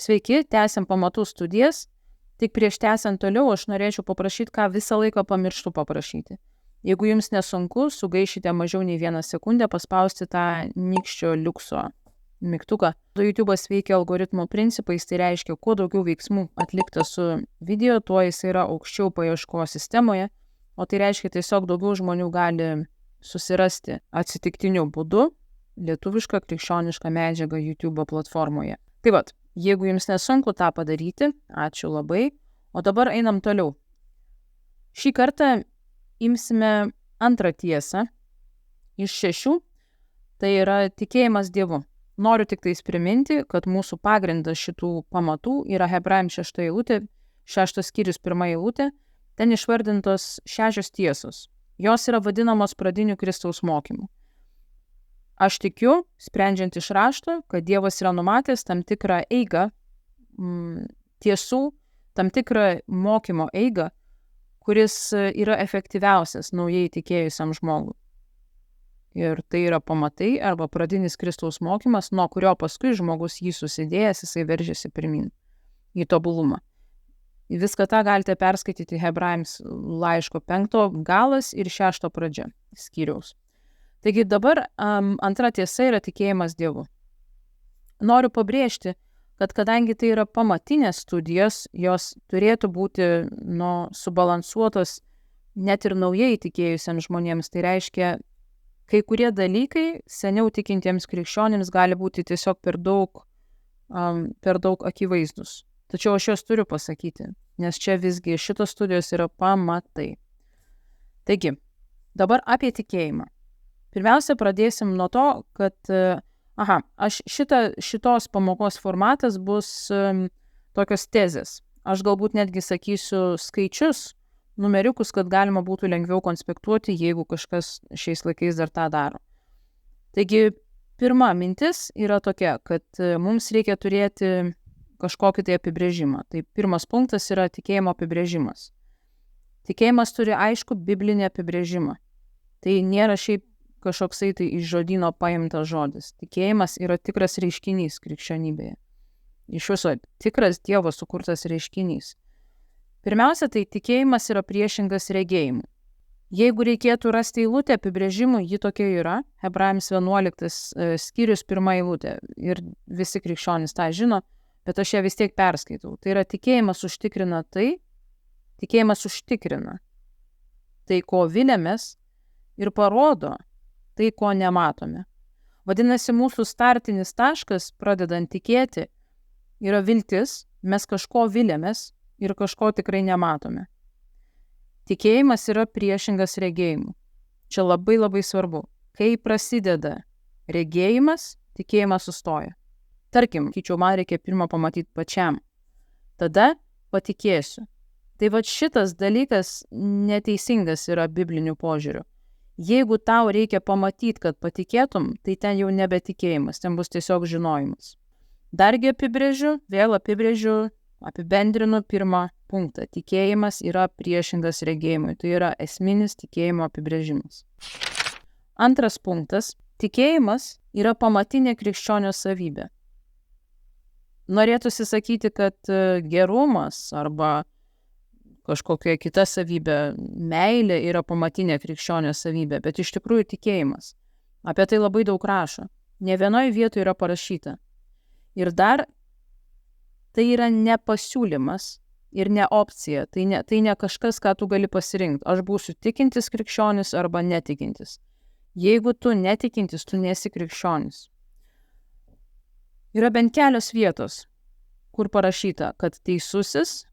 Sveiki, tęsiam pamatų studijas. Tik prieš tęsiant toliau aš norėčiau paprašyti, ką visą laiką pamirštu paprašyti. Jeigu jums nesunku, sugaišite mažiau nei 1 sekundę paspausti tą nykščio liukso mygtuką. YouTube'as veikia algoritmo principais, tai reiškia, kuo daugiau veiksmų atlikta su video, tuo jis yra aukščiau paieškos sistemoje, o tai reiškia tiesiog daugiau žmonių gali susirasti atsitiktiniu būdu lietuvišką krikščionišką medžiagą YouTube platformoje. Tai vat, jeigu jums nesunku tą padaryti, ačiū labai, o dabar einam toliau. Šį kartą imsime antrą tiesą iš 6, tai yra tikėjimas Dievu. Noriu tik tais priminti, kad mūsų pagrindas šitų pamatų yra Hebrajams 6 eilutė, 6 skyrius 1 eilutė, ten išvardintos 6 tiesos. Jos yra vadinamos pradiniu Kristaus mokymu. Aš tikiu, sprendžiant iš rašto, kad Dievas yra numatęs tam tikrą eigą tiesų, tam tikrą mokymo eigą, kuris yra efektyviausias naujai tikėjusiam žmogui. Ir tai yra pamatai arba pradinis Kristaus mokymas, nuo kurio paskui žmogus jį susidėjęs, jisai veržiasi pirmin į tobulumą. Viską tą galite perskaityti Hebrajams laiško 5 galas ir 6 pradžia skyriaus. Taigi dabar antra tiesa yra tikėjimas Dievu. Noriu pabrėžti, kad kadangi tai yra pamatinės studijos, jos turėtų būti subalansuotos net ir naujai tikėjusiems žmonėms. Tai reiškia, kai kurie dalykai seniau tikintiems krikščionims gali būti tiesiog per daug akivaizdus. Tačiau aš juos turiu pasakyti, nes čia visgi šitos studijos yra pamatai. Taigi, dabar apie tikėjimą. Pirmiausia, pradėsim nuo to, kad šitos pamokos formatas bus tokios tezės. Aš galbūt netgi sakysiu skaičius, numeriukus, kad galima būtų lengviau konspektuoti, jeigu kažkas šiais laikais dar tą daro. Taigi, pirma mintis yra tokia, kad mums reikia turėti kažkokį tai apibrėžimą. Tai pirmas punktas yra tikėjimo apibrėžimas. Tikėjimas turi aišku biblinį apibrėžimą. Tai nėra šiaip kažkoksai tai iš žodyno paimtas žodis. Tikėjimas yra tikras reiškinys krikščionybėje. Iš viso tikras Dievo sukurtas reiškinys. Pirmiausia, tai tikėjimas yra priešingas regėjimui. Jeigu reikėtų rasti eilutę apibrėžimui, ji tokia yra. Hebrajams 11 skyrius 1 eilutė. Ir visi krikščionys tą žino, bet aš ją vis tiek perskaitau. Tai yra tikėjimas užtikrina tai, ko viliamės, ir parodo tai, ko nematome. Vadinasi, mūsų startinis taškas, pradedant tikėti, yra viltis, mes kažko viliamės ir kažko tikrai nematome. Tikėjimas yra priešingas regėjimui. Čia labai labai svarbu. Kai prasideda regėjimas, tikėjimas sustoja. Tarkim, man reikia pirmą pamatyti pačiam. Tada patikėsiu. Tai va šitas dalykas neteisingas yra bibliniu požiūriu. Jeigu tau reikia pamatyti, kad patikėtum, tai ten jau nebetikėjimas, ten bus tiesiog žinojimas. Dargi apibendrinu pirmą punktą. Tikėjimas yra priešingas regėjimui. Tai yra esminis tikėjimo apibrėžimas. Antras punktas. Tikėjimas yra pamatinė krikščionio savybė. Norėtųsi sakyti, kad gerumas arba kažkokia kita savybė, meilė yra pamatinė krikščionio savybė, bet iš tikrųjų tikėjimas. Apie tai labai daug rašo. Ne vienoje vietoje yra parašyta. Ir dar tai yra ne pasiūlymas ir ne opcija. Tai ne kažkas, ką tu gali pasirinkti. Aš būsiu tikintis krikščionis arba netikintis. Jeigu tu netikintis, tu nesi krikščionis. Yra bent kelios vietos, kur parašyta, kad teisusis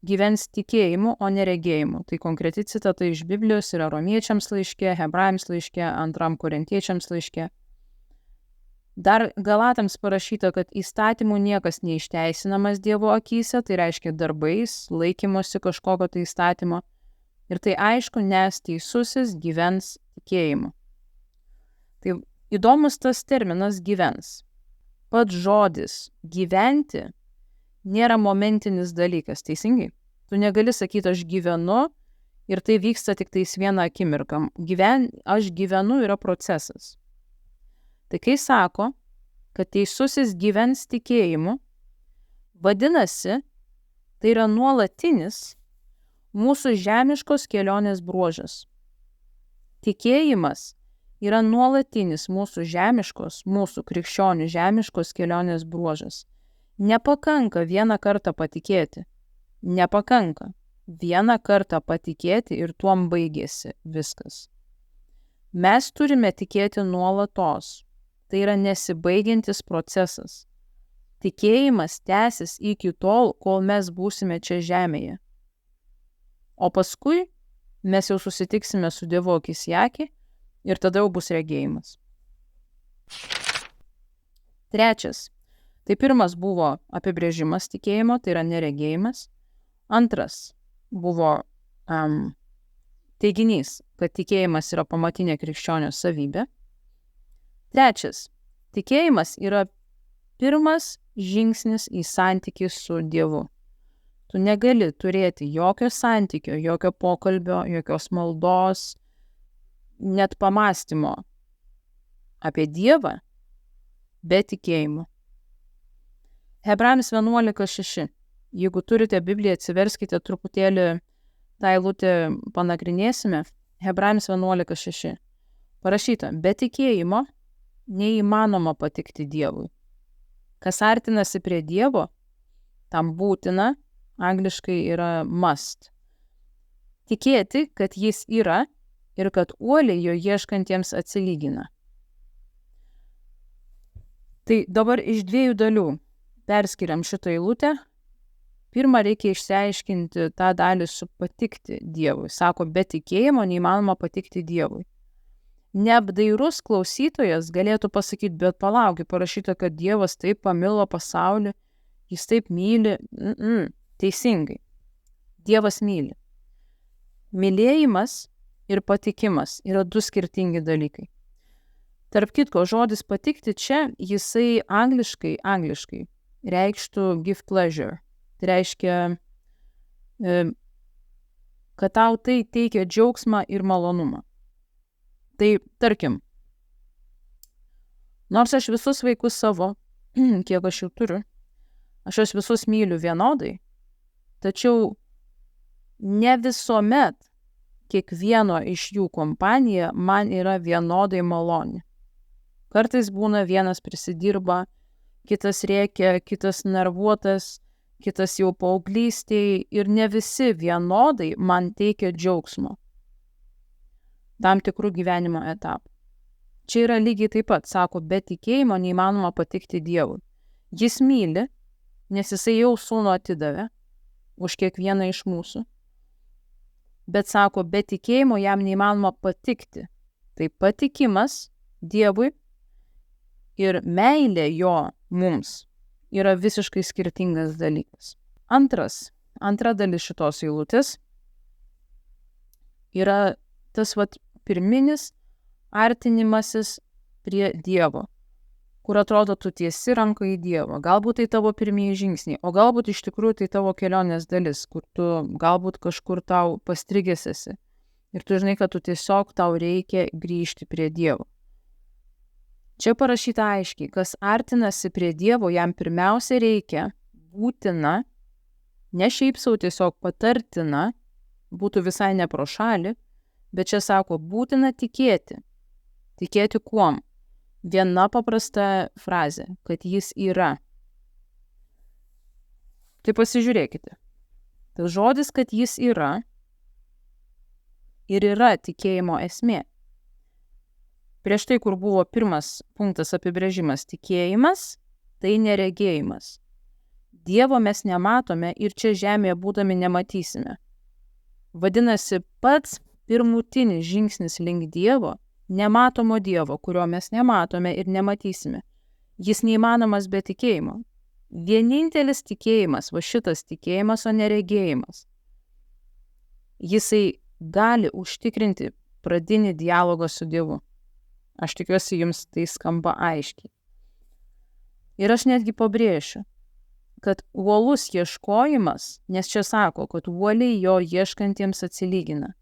gyvens tikėjimu, o ne regėjimu. Tai konkreti citata iš Biblijos yra Romiečiams laiške, Hebrajams laiške, 2 Korintiečiams laiške. Dar Galatams parašyta, kad įstatymų niekas neišteisinamas Dievo akyse, tai reiškia darbais, laikymosi kažkokio tai įstatymo. Ir tai aišku, nes teisusis gyvens tikėjimu. Tai įdomus tas terminas gyvens. Pats žodis gyventi nėra momentinis dalykas, teisingai? Tu negali sakyti, aš gyvenu ir tai vyksta tik tais vieną akimirką. Aš gyvenu yra procesas. Tai kai sako, kad teisusis gyvens tikėjimu, Vadinasi, tai yra nuolatinis mūsų žemiškos kelionės bruožas. Tikėjimas yra nuolatinis mūsų krikščionių žemiškos kelionės bruožas. Nepakanka vieną kartą patikėti. Nepakanka. Vieną kartą patikėti ir tuom baigėsi viskas. Mes turime tikėti nuolatos. Tai yra nesibaigiantis procesas. Tikėjimas tęsis iki tol, kol mes būsime čia žemėje. O paskui mes jau susitiksime su Dievu akis į akį ir tada jau bus regėjimas. Trečias. Tai pirmas buvo apibrėžimas tikėjimo, tai yra neregėjimas. Antras buvo teiginys, kad tikėjimas yra pamatinė krikščionio savybė. Trečias. Tikėjimas yra pirmas žingsnis į santykį su Dievu. Tu negali turėti jokio santykio, jokio pokalbio, jokios maldos, net pamąstymo apie Dievą be tikėjimo. Hebrajams 11:6. Jeigu turite Bibliją, atsiverskite truputėlį tą eilutę panagrinėsime. Hebrajams 11:6. Parašyta, be tikėjimo neįmanoma patikti Dievui. Kas artinasi prie Dievo, tam būtina, angliškai yra must. Tikėti, kad jis yra ir kad uoliai jo ieškantiems atsilygina. Tai dabar iš dviejų dalių perskiriam šitą eilutę. Pirma, reikia išsiaiškinti tą dalį su patikti Dievui. Sako, be tikėjimo neįmanoma patikti Dievui. Neapdairus klausytojas galėtų pasakyti, bet palauk, parašyta, kad Dievas taip pamilo pasaulį, jis taip myli. Teisingai. Dievas myli. Mylėjimas ir patikimas yra du skirtingi dalykai. Tarp kitko, žodis patikti čia, jisai angliškai reikštų give pleasure. Tai reiškia, kad tau tai teikia džiaugsmą ir malonumą. Tai tarkim, nors aš visus vaikus savo, kiek aš jų turiu, aš juos visus myliu vienodai, tačiau ne visuomet kiekvieno iš jų kompanija man yra vienodai maloni. Kartais būna vienas prisidirba, kitas rėkia, kitas nervuotas, kitas jau paauglystėj ir ne visi vienodai man teikia džiaugsmo tam tikrų gyvenimo etapų. Čia yra lygiai taip pat, sako, be tikėjimo neįmanoma patikti Dievui. Jis myli, nes jisai jau sūnų atidavė už kiekvieną iš mūsų. Bet sako, be tikėjimo jam neįmanoma patikti. Tai patikimas Dievui ir meilė jo mums yra visiškai skirtingas dalykas. Antra dalis šitos eilutės yra tas pirminis artinimasis prie Dievo, kur atrodo tu tiesi ranką į Dievą. Galbūt tai tavo pirmieji žingsniai, o galbūt iš tikrųjų tai tavo kelionės dalis, kur tu galbūt kažkur tau pastrigęs esi. Ir tu žinai, kad tu tiesiog tau reikia grįžti prie Dievo. Čia parašyta aiškiai, kas artinasi prie Dievo, jam pirmiausia reikia būtina, ne šiaip sau tiesiog patartina, būtų visai ne pro šalį, bet čia sako būtina tikėti. Tikėti kuom? Viena paprasta frazė, kad jis yra. Tai pasižiūrėkite. Tai žodis, kad jis yra ir yra tikėjimo esmė. Prieš tai, kur buvo pirmas punktas apibrėžimas tikėjimas, tai neregėjimas. Dievo mes nematome ir čia žemėje būdami nematysime. Vadinasi, pats pirmutinis žingsnis link Dievo, nematomo Dievo, kurio mes nematome ir nematysime. Jis neįmanomas be tikėjimo. Vienintelis tikėjimas, va šitas tikėjimas, o neregėjimas. Jisai gali užtikrinti pradinį dialogą su Dievu. Aš tikiuosi, jums tai skamba aiškiai. Ir aš netgi pabrėšiu, kad uolus ieškojimas, nes čia sako, kad uoliai jo ieškantiems atsilygina.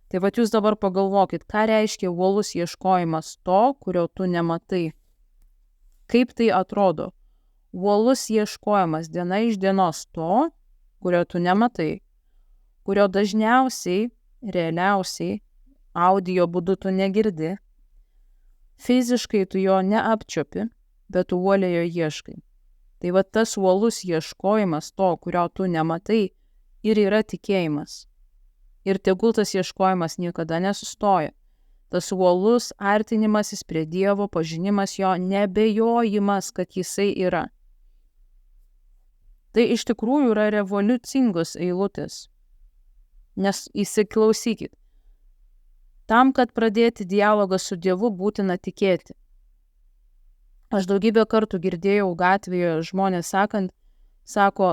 Tai vat jūs dabar pagalvokit, ką reiškia uolus ieškojimas to, kurio tu nematai. Kaip tai atrodo? uolus ieškojimas diena iš dienos to, kurio tu nematai, kurio dažniausiai, realiausiai, audio būdu tu negirdi, fiziškai tu jo neapčiuopi, bet tu uoliai jo ieškai. Tai va tas uolus ieškojimas to, kurio tu nematai, ir yra tikėjimas. Ir tegul tas ieškojimas niekada nesustoja. Tas uolus artinimasis prie Dievo, pažinimas jo, nebejojimas, kad jisai yra. Tai iš tikrųjų yra revoliucingos eilutės. Nes įsiklausykit. Tam, kad pradėti dialogą su Dievu, būtina tikėti. Aš daugybę kartų girdėjau gatvėje žmonės sako,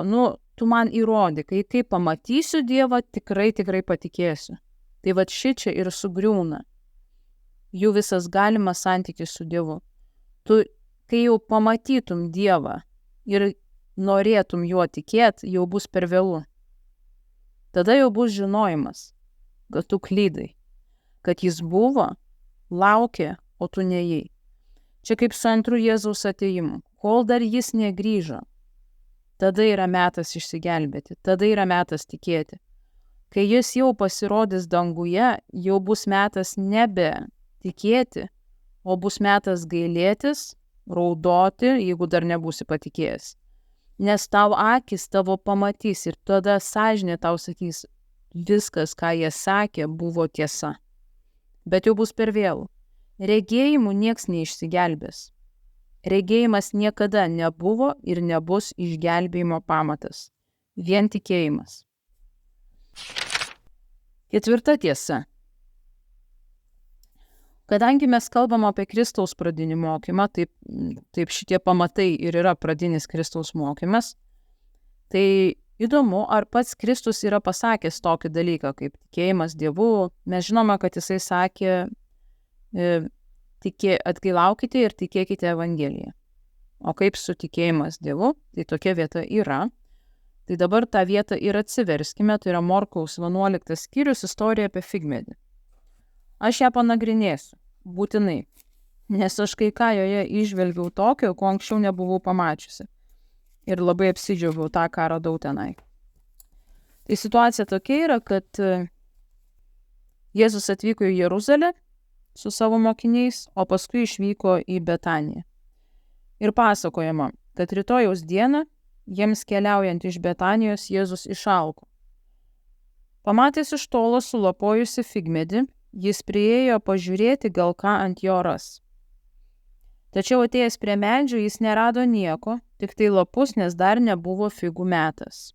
tu man įrodyk, kai pamatysiu Dievą, tikrai patikėsiu. Tai va šičia ir sugriūna jų visas galimas santykis su Dievu. Tu, kai jau pamatytum Dievą ir norėtum juo tikėti, jau bus per vėlu. Tada jau bus žinojimas, kad tu klydai, kad jis buvo, laukė, o tu neėjai. Čia kaip su antru Jėzaus atėjimu. Kol dar jis negrįžo, tada yra metas išsigelbėti, tada yra metas tikėti. Kai jis jau pasirodys danguje, jau bus metas nebe tikėti, o bus metas gailėtis, raudoti, jeigu dar nebūsi patikėjęs. Nes tavo akis tavo pamatys ir tada sąžinė tau sakys, viskas, ką jie sakė, buvo tiesa. Bet jau bus per vėlų. Regėjimu nieks neišsigelbės. Regėjimas niekada nebuvo ir nebus išgelbėjimo pamatas. Vien tikėjimas. Ketvirta tiesa. Kadangi mes kalbam apie Kristaus pradinį mokymą, taip šitie pamatai ir yra pradinis Kristaus mokymas, tai įdomu, ar pats Kristus yra pasakęs tokį dalyką, kaip tikėjimas Dievu. Mes žinome, kad jisai sakė, atgailaukite ir tikėkite Evangeliją. O kaip su tikėjimas Dievu, tai tokia vieta yra. Tai dabar tą vietą ir atsiverskime, tai yra Morkaus 11 skyrius, istorija apie figmedį. Aš ją panagrinėsiu, būtinai, nes aš kai ką joje įžvelgiau tokio, ko anksčiau nebuvau pamačiusi. Ir labai apsidžiaugiau tą, ką radau tenai. Tai situacija tokia yra, kad Jėzus atvyko į Jeruzalę su savo mokiniais, o paskui išvyko į Betaniją. Ir pasakojama, kad rytojaus dieną, jiems keliaujant iš Betanijos, Jėzus išalko. Pamatęs iš tolo sulapojusi figmedį, jis priėjo pažiūrėti, gal ką ant jo ras. Tačiau atėjęs prie medžio, jis nerado nieko, tik tai lapus, nes dar nebuvo figų metas.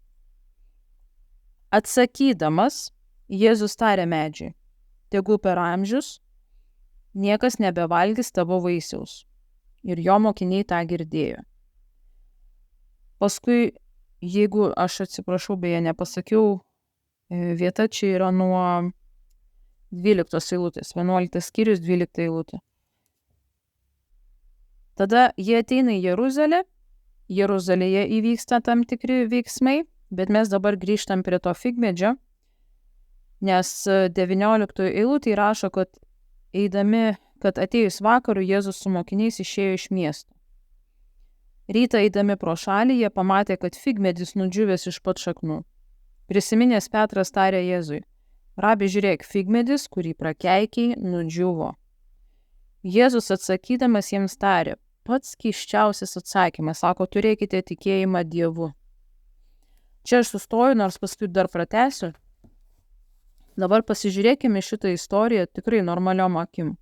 Atsakydamas, Jėzus tarė medžiui, tegu per amžius niekas nebevalgys tavo vaisiaus. Ir jo mokiniai tą girdėjo. Paskui, jeigu aš atsiprašau, beje, nepasakiau, vieta čia yra nuo 12 eilutės, 11 skyrius, 12 eilutė. Tada jie ateina į Jeruzalę, Jeruzalėje įvyksta tam tikri veiksmai, bet mes dabar grįžtam prie to figmedžio, nes 19 eilutė rašo, kad atėjus vakarų Jėzus su mokiniais išėjo iš miesto. Rytą eidami pro šalį, jie pamatė, kad figmedis nudžiūvęs iš pat šaknų. Prisiminęs Petras tarė Jėzui, Rabi, žiūrėk, figmedis, kurį prakeikiai, nudžiuvo. Jėzus atsakydamas jiems tarė, pats keisčiausias atsakymas, sako, turėkite tikėjimą Dievu. Čia aš sustoju, nors paskui dar pratęsiu. Dabar pasižiūrėkime šitą istoriją tikrai normaliom akim.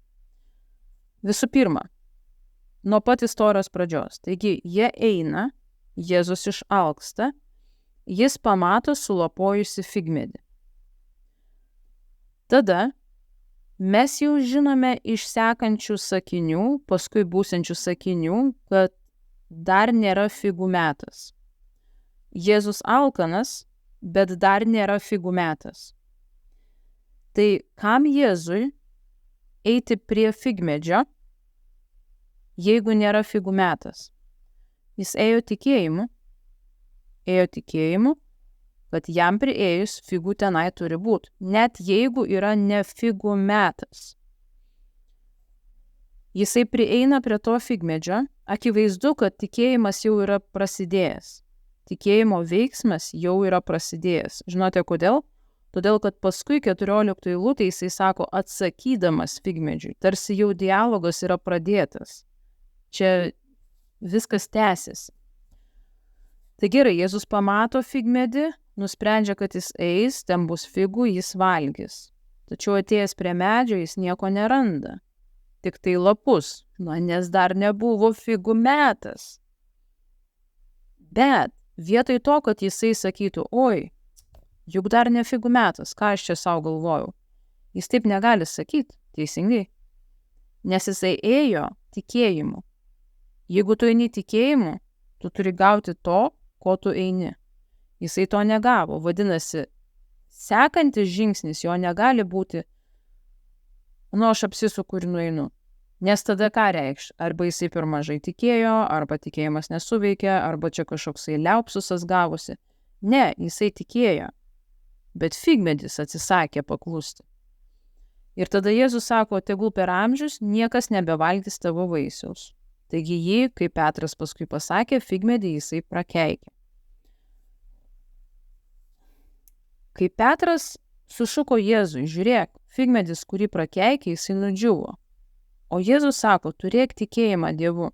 Visų pirma, nuo pat istorijos pradžios. Taigi, jie eina, Jėzus išalksta, jis pamato sulapojusi figmedį. Tada mes jau žinome iš sekančių sakinių, paskui būsiančių sakinių, kad dar nėra figų metas. Jėzus alkanas, bet dar nėra figų metas. Tai kam Jėzui eiti prie figmedžio, jeigu nėra figų metas? Jis ėjo tikėjimu, kad jam priėjus figų tenai turi būti, net jeigu yra ne figų metas. Jisai prieina prie to figmedžio akivaizdu, kad tikėjimas jau yra prasidėjęs. Tikėjimo veiksmas jau yra prasidėjęs. Žinote kodėl? Todėl, kad paskui 14 eilutė jisai sako atsakydamas figmedžiui, tarsi jau dialogas yra pradėtas. Čia viskas tęsiasi. Tai gerai, Jėzus pamato figmedį, nusprendžia, kad jis eis, ten bus figų, jis valgys. Tačiau atėjęs prie medžio jis nieko neranda. Tik tai lapus, nes dar nebuvo figų metas. Bet vietoj to, kad jisai sakytų, oi, juk dar ne figų metas, ką aš čia savo galvojau. Jis taip negali sakyti, teisingai. Nes jisai ėjo tikėjimu. Jeigu tu eini tikėjimu, tu turi gauti to, ko tu eini. Jisai to negavo. Vadinasi, sekantis žingsnis jo negali būti, aš apsisuku ir nueinu. Nes tada ką reikš? Arba jisai per mažai tikėjo, arba tikėjimas nesuveikė, arba čia kažkoksai liaupsusas gavosi. Ne, jisai tikėjo. Bet figmedis atsisakė paklusti. Ir tada Jėzus sako, tegul per amžius niekas nebevalgys tavo vaisiaus. Taigi jį, kaip Petras paskui pasakė, figmedį jisai prakeikė. Kai Petras sušuko Jėzui, žiūrėk, figmedis, kurį prakeikė, jisai nudžiuvo. O Jėzus sako, turėk tikėjimą Dievu.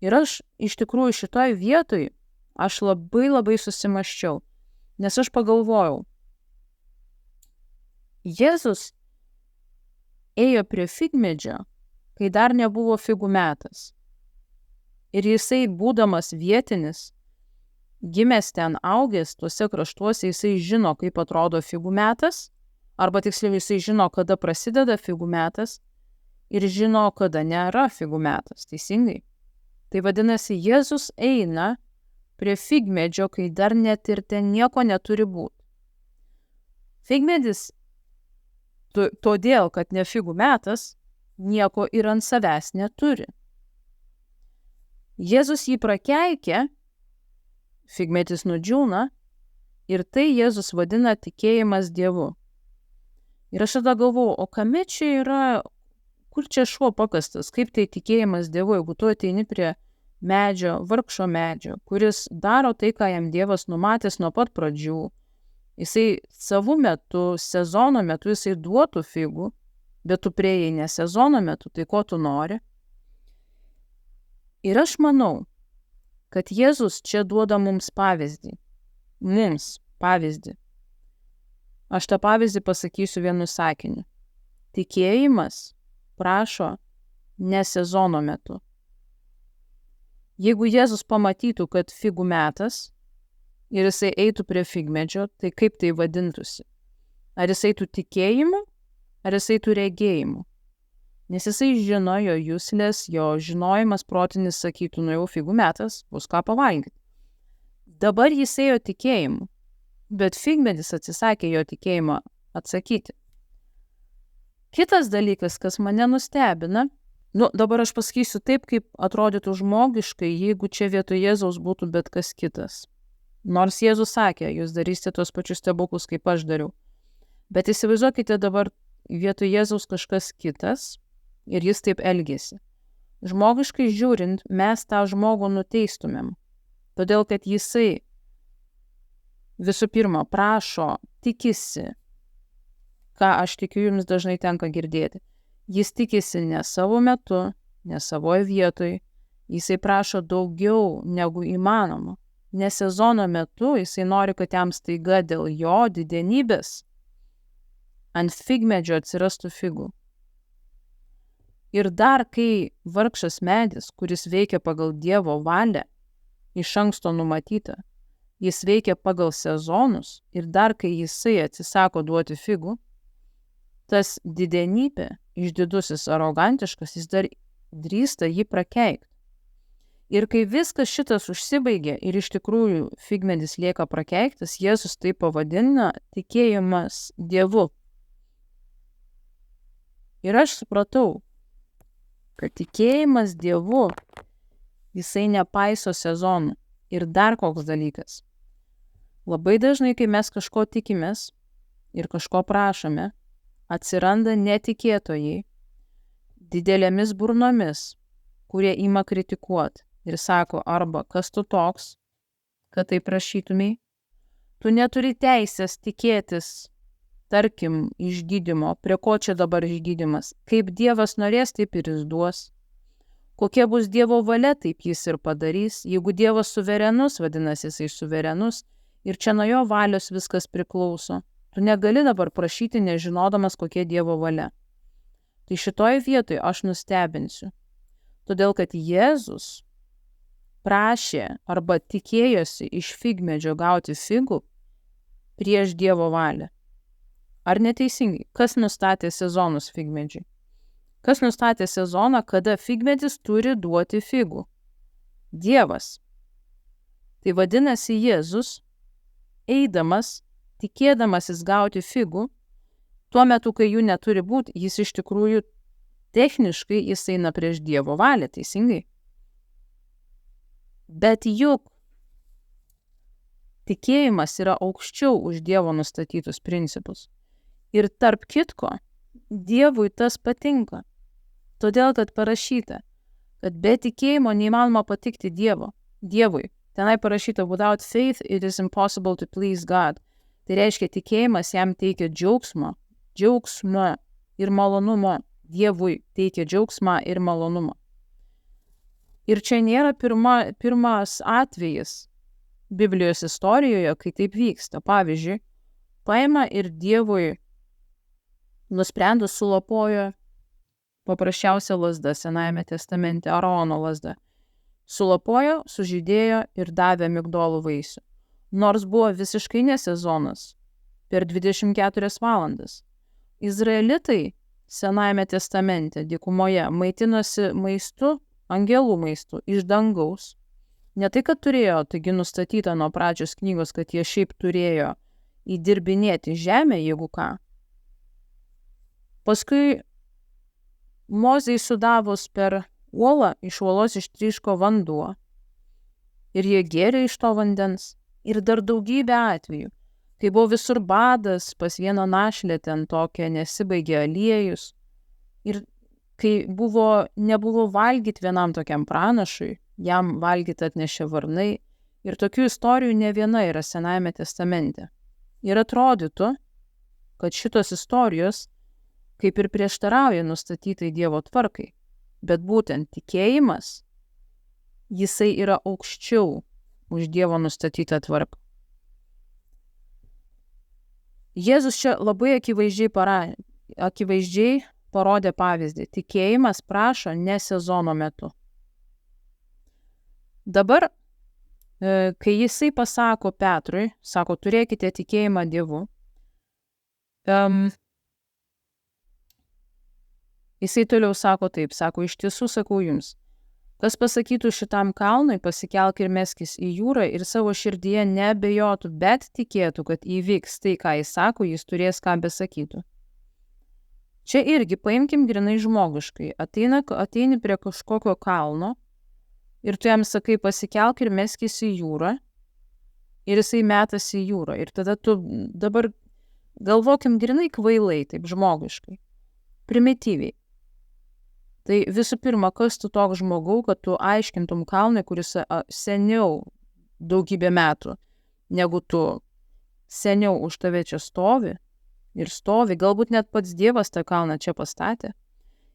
Ir aš iš tikrųjų šitoj vietoj, aš labai susimaščiau, nes aš pagalvojau, Jėzus ėjo prie figmedžio, kai dar nebuvo figų metas. Ir jisai, būdamas vietinis, gimęs ten, augęs tuose kraštuose, jisai žino, kaip atrodo figų metas, arba tiksliau jisai žino, kada prasideda figų metas ir žino, kada nėra figų metas, teisingai. Tai vadinasi, Jėzus eina prie figmedžio, kai dar net ir ten nieko neturi būti. Figmedis, todėl, kad ne figų metas, nieko ir ant savęs neturi. Jėzus jį prakeikė, figmedis nudžiūna ir tai Jėzus vadina tikėjimas Dievu. Ir aš tada galvoju, o kame čia yra, kur čia šuo pakastas, kaip tai tikėjimas Dievu, jeigu tu ateini prie medžio, vargšo medžio, kuris daro tai, ką jam Dievas numatęs nuo pat pradžių. Jisai savų metu, sezono metu jisai duotų figų, bet tu prieėjai ne sezono metu, tai ko tu nori. Ir aš manau, kad Jėzus čia duoda mums pavyzdį. Mums pavyzdį. Aš tą pavyzdį pasakysiu vienu sakiniu. Tikėjimas prašo ne sezono metu. Jeigu Jėzus pamatytų, kad figų metas ir jisai eitų prie figmedžio, tai kaip tai vadintųsi? Ar jisai eitų tikėjimu, ar jisai eitų regėjimu? Nes jisai žino, jo juslės, jo žinojimas protinis sakytų, jau figų metas, bus ką pavalgyti. Dabar jis ėjo tikėjimu, bet figmedis atsisakė jo tikėjimą atsakyti. Kitas dalykas, kas mane nustebina, dabar aš pasakysiu taip, kaip atrodytų žmogiškai, jeigu čia vietoj Jėzaus būtų bet kas kitas. Nors Jėzus sakė, jūs darysite tos pačius stebuklus, kaip aš dariau. Bet įsivaizduokite dabar vietoj Jėzaus kažkas kitas ir jis taip elgėsi. Žmogiškai žiūrint, mes tą žmogų nuteistumėm. Todėl, kad jisai visų pirma prašo, tikisi, ką aš tikiu jums dažnai tenka girdėti. Jis tikisi ne savo metu, ne savoje vietoj, jisai prašo daugiau negu įmanoma. Ne sezono metu jisai nori, kad jam staiga dėl jo didenybės ant figmedžio atsirastų figų. Ir dar kai vargšas medis, kuris veikia pagal Dievo valią, iš anksto numatyta, jis veikia pagal sezonus ir dar kai jisai atsisako duoti figų, tas didenybė, išdidusis, arogantiškas, jis dar drįsta jį prakeikti. Ir kai viskas šitas užsibaigė ir iš tikrųjų figmedis lieka prakeiktas, Jėzus tai pavadina tikėjimas Dievu. Ir aš supratau, kad tikėjimas Dievu, jisai nepaiso sezonų. Ir dar koks dalykas. Labai dažnai, kai mes kažko tikimės ir kažko prašome, atsiranda netikėtojai, didelėmis burnomis, kurie ima kritikuoti ir sako arba kas tu toks, kad tai prašytumai, tu neturi teisės tikėtis, tarkim, išgydymo, prie ko čia dabar išgydymas, kaip Dievas norės, taip ir jis duos. Kokia bus Dievo valia, taip jis ir padarys. Jeigu Dievas suverenus, vadinasi jisai suverenus, ir čia nuo jo valios viskas priklauso. Tu negali dabar prašyti, nežinodamas, kokia Dievo valia. Tai šitoj vietoj aš nustebinsiu. Todėl, kad Jėzus prašė arba tikėjosi iš figmedžio gauti figų prieš Dievo valią. Ar neteisingai? Kas nustatė sezonus figmedžiui? Kas nustatė sezoną, kada figmedis turi duoti figų? Dievas. Tai vadinasi Jėzus, eidamas, tikėdamasis gauti figų, tuo metu, kai jų neturi būti, jis iš tikrųjų techniškai jis eina prieš Dievo valią, teisingai. Bet juk tikėjimas yra aukščiau už Dievo nustatytus principus. Ir tarp kitko, Dievui tas patinka. Todėl, kad parašyta, kad be tikėjimo neįmanoma patikti Dievui. Tenai parašyta, without faith it is impossible to please God. Tai reiškia, tikėjimas jam teikia džiaugsmą ir malonumą. Dievui teikia džiaugsmą ir malonumą. Ir čia nėra pirmas atvejis Biblijos istorijoje, kai taip vyksta. Pavyzdžiui, paima ir Dievui nusprendus sulapojo paprasčiausia lazda Senajame testamente, Arono lazda. Sulapojo, sužydėjo ir davė migdolų vaisių. Nors buvo visiškai nesezonas, per 24 valandas. Izraelitai Senajame testamente dykumoje maitinosi maistu, angelų maistu, iš dangaus. Ne tai, kad turėjo, taigi nustatyta nuo pradžios knygos, kad jie šiaip turėjo įdirbinėti žemę, jeigu ką. Paskui Mozei sudavus per uolą, iš uolos ištryško vanduo. Ir jie gėrė iš to vandens. Ir dar daugybė atvejų, kai buvo visur badas, pas vieną našlę ten tokia nesibaigė aliejus. Ir kai nebuvo valgyti vienam tokiam pranašui, jam valgyti atnešė varnai. Ir tokių istorijų ne viena yra Senajame testamente. Ir atrodytų, kad šitos istorijos kaip ir prieštarauja nustatytai Dievo tvarkai. Bet būtent tikėjimas, jisai yra aukščiau už Dievo nustatytą tvarką. Jėzus čia labai akivaizdžiai parodė pavyzdį. Tikėjimas prašo ne sezono metu. Dabar, kai jisai pasako Petrui, sako, turėkite tikėjimą Dievu, jisai toliau sako taip, sako, iš tiesų sakau jums, kas pasakytų šitam kalnui, pasikelk ir meskis į jūrą ir savo širdyje neabejotų, bet tikėtų, kad įvyks tai, ką jis sako, jis turės ką besakytų. Čia irgi paimkim grinai žmogiškai, ateini prie kažkokio kalno ir tu jam sakai, pasikelk ir meskis į jūrą ir jisai metasi į jūrą. Ir tada tu dabar galvokim grinai kvailai, taip žmogiškai, primityviai. Tai visų pirma, kas tu toks žmogau, kad tu aiškintum kalnui, kuris seniau daugybę metų, negu tu seniau už tave čia stovi, galbūt net pats Dievas tą kalną čia pastatė,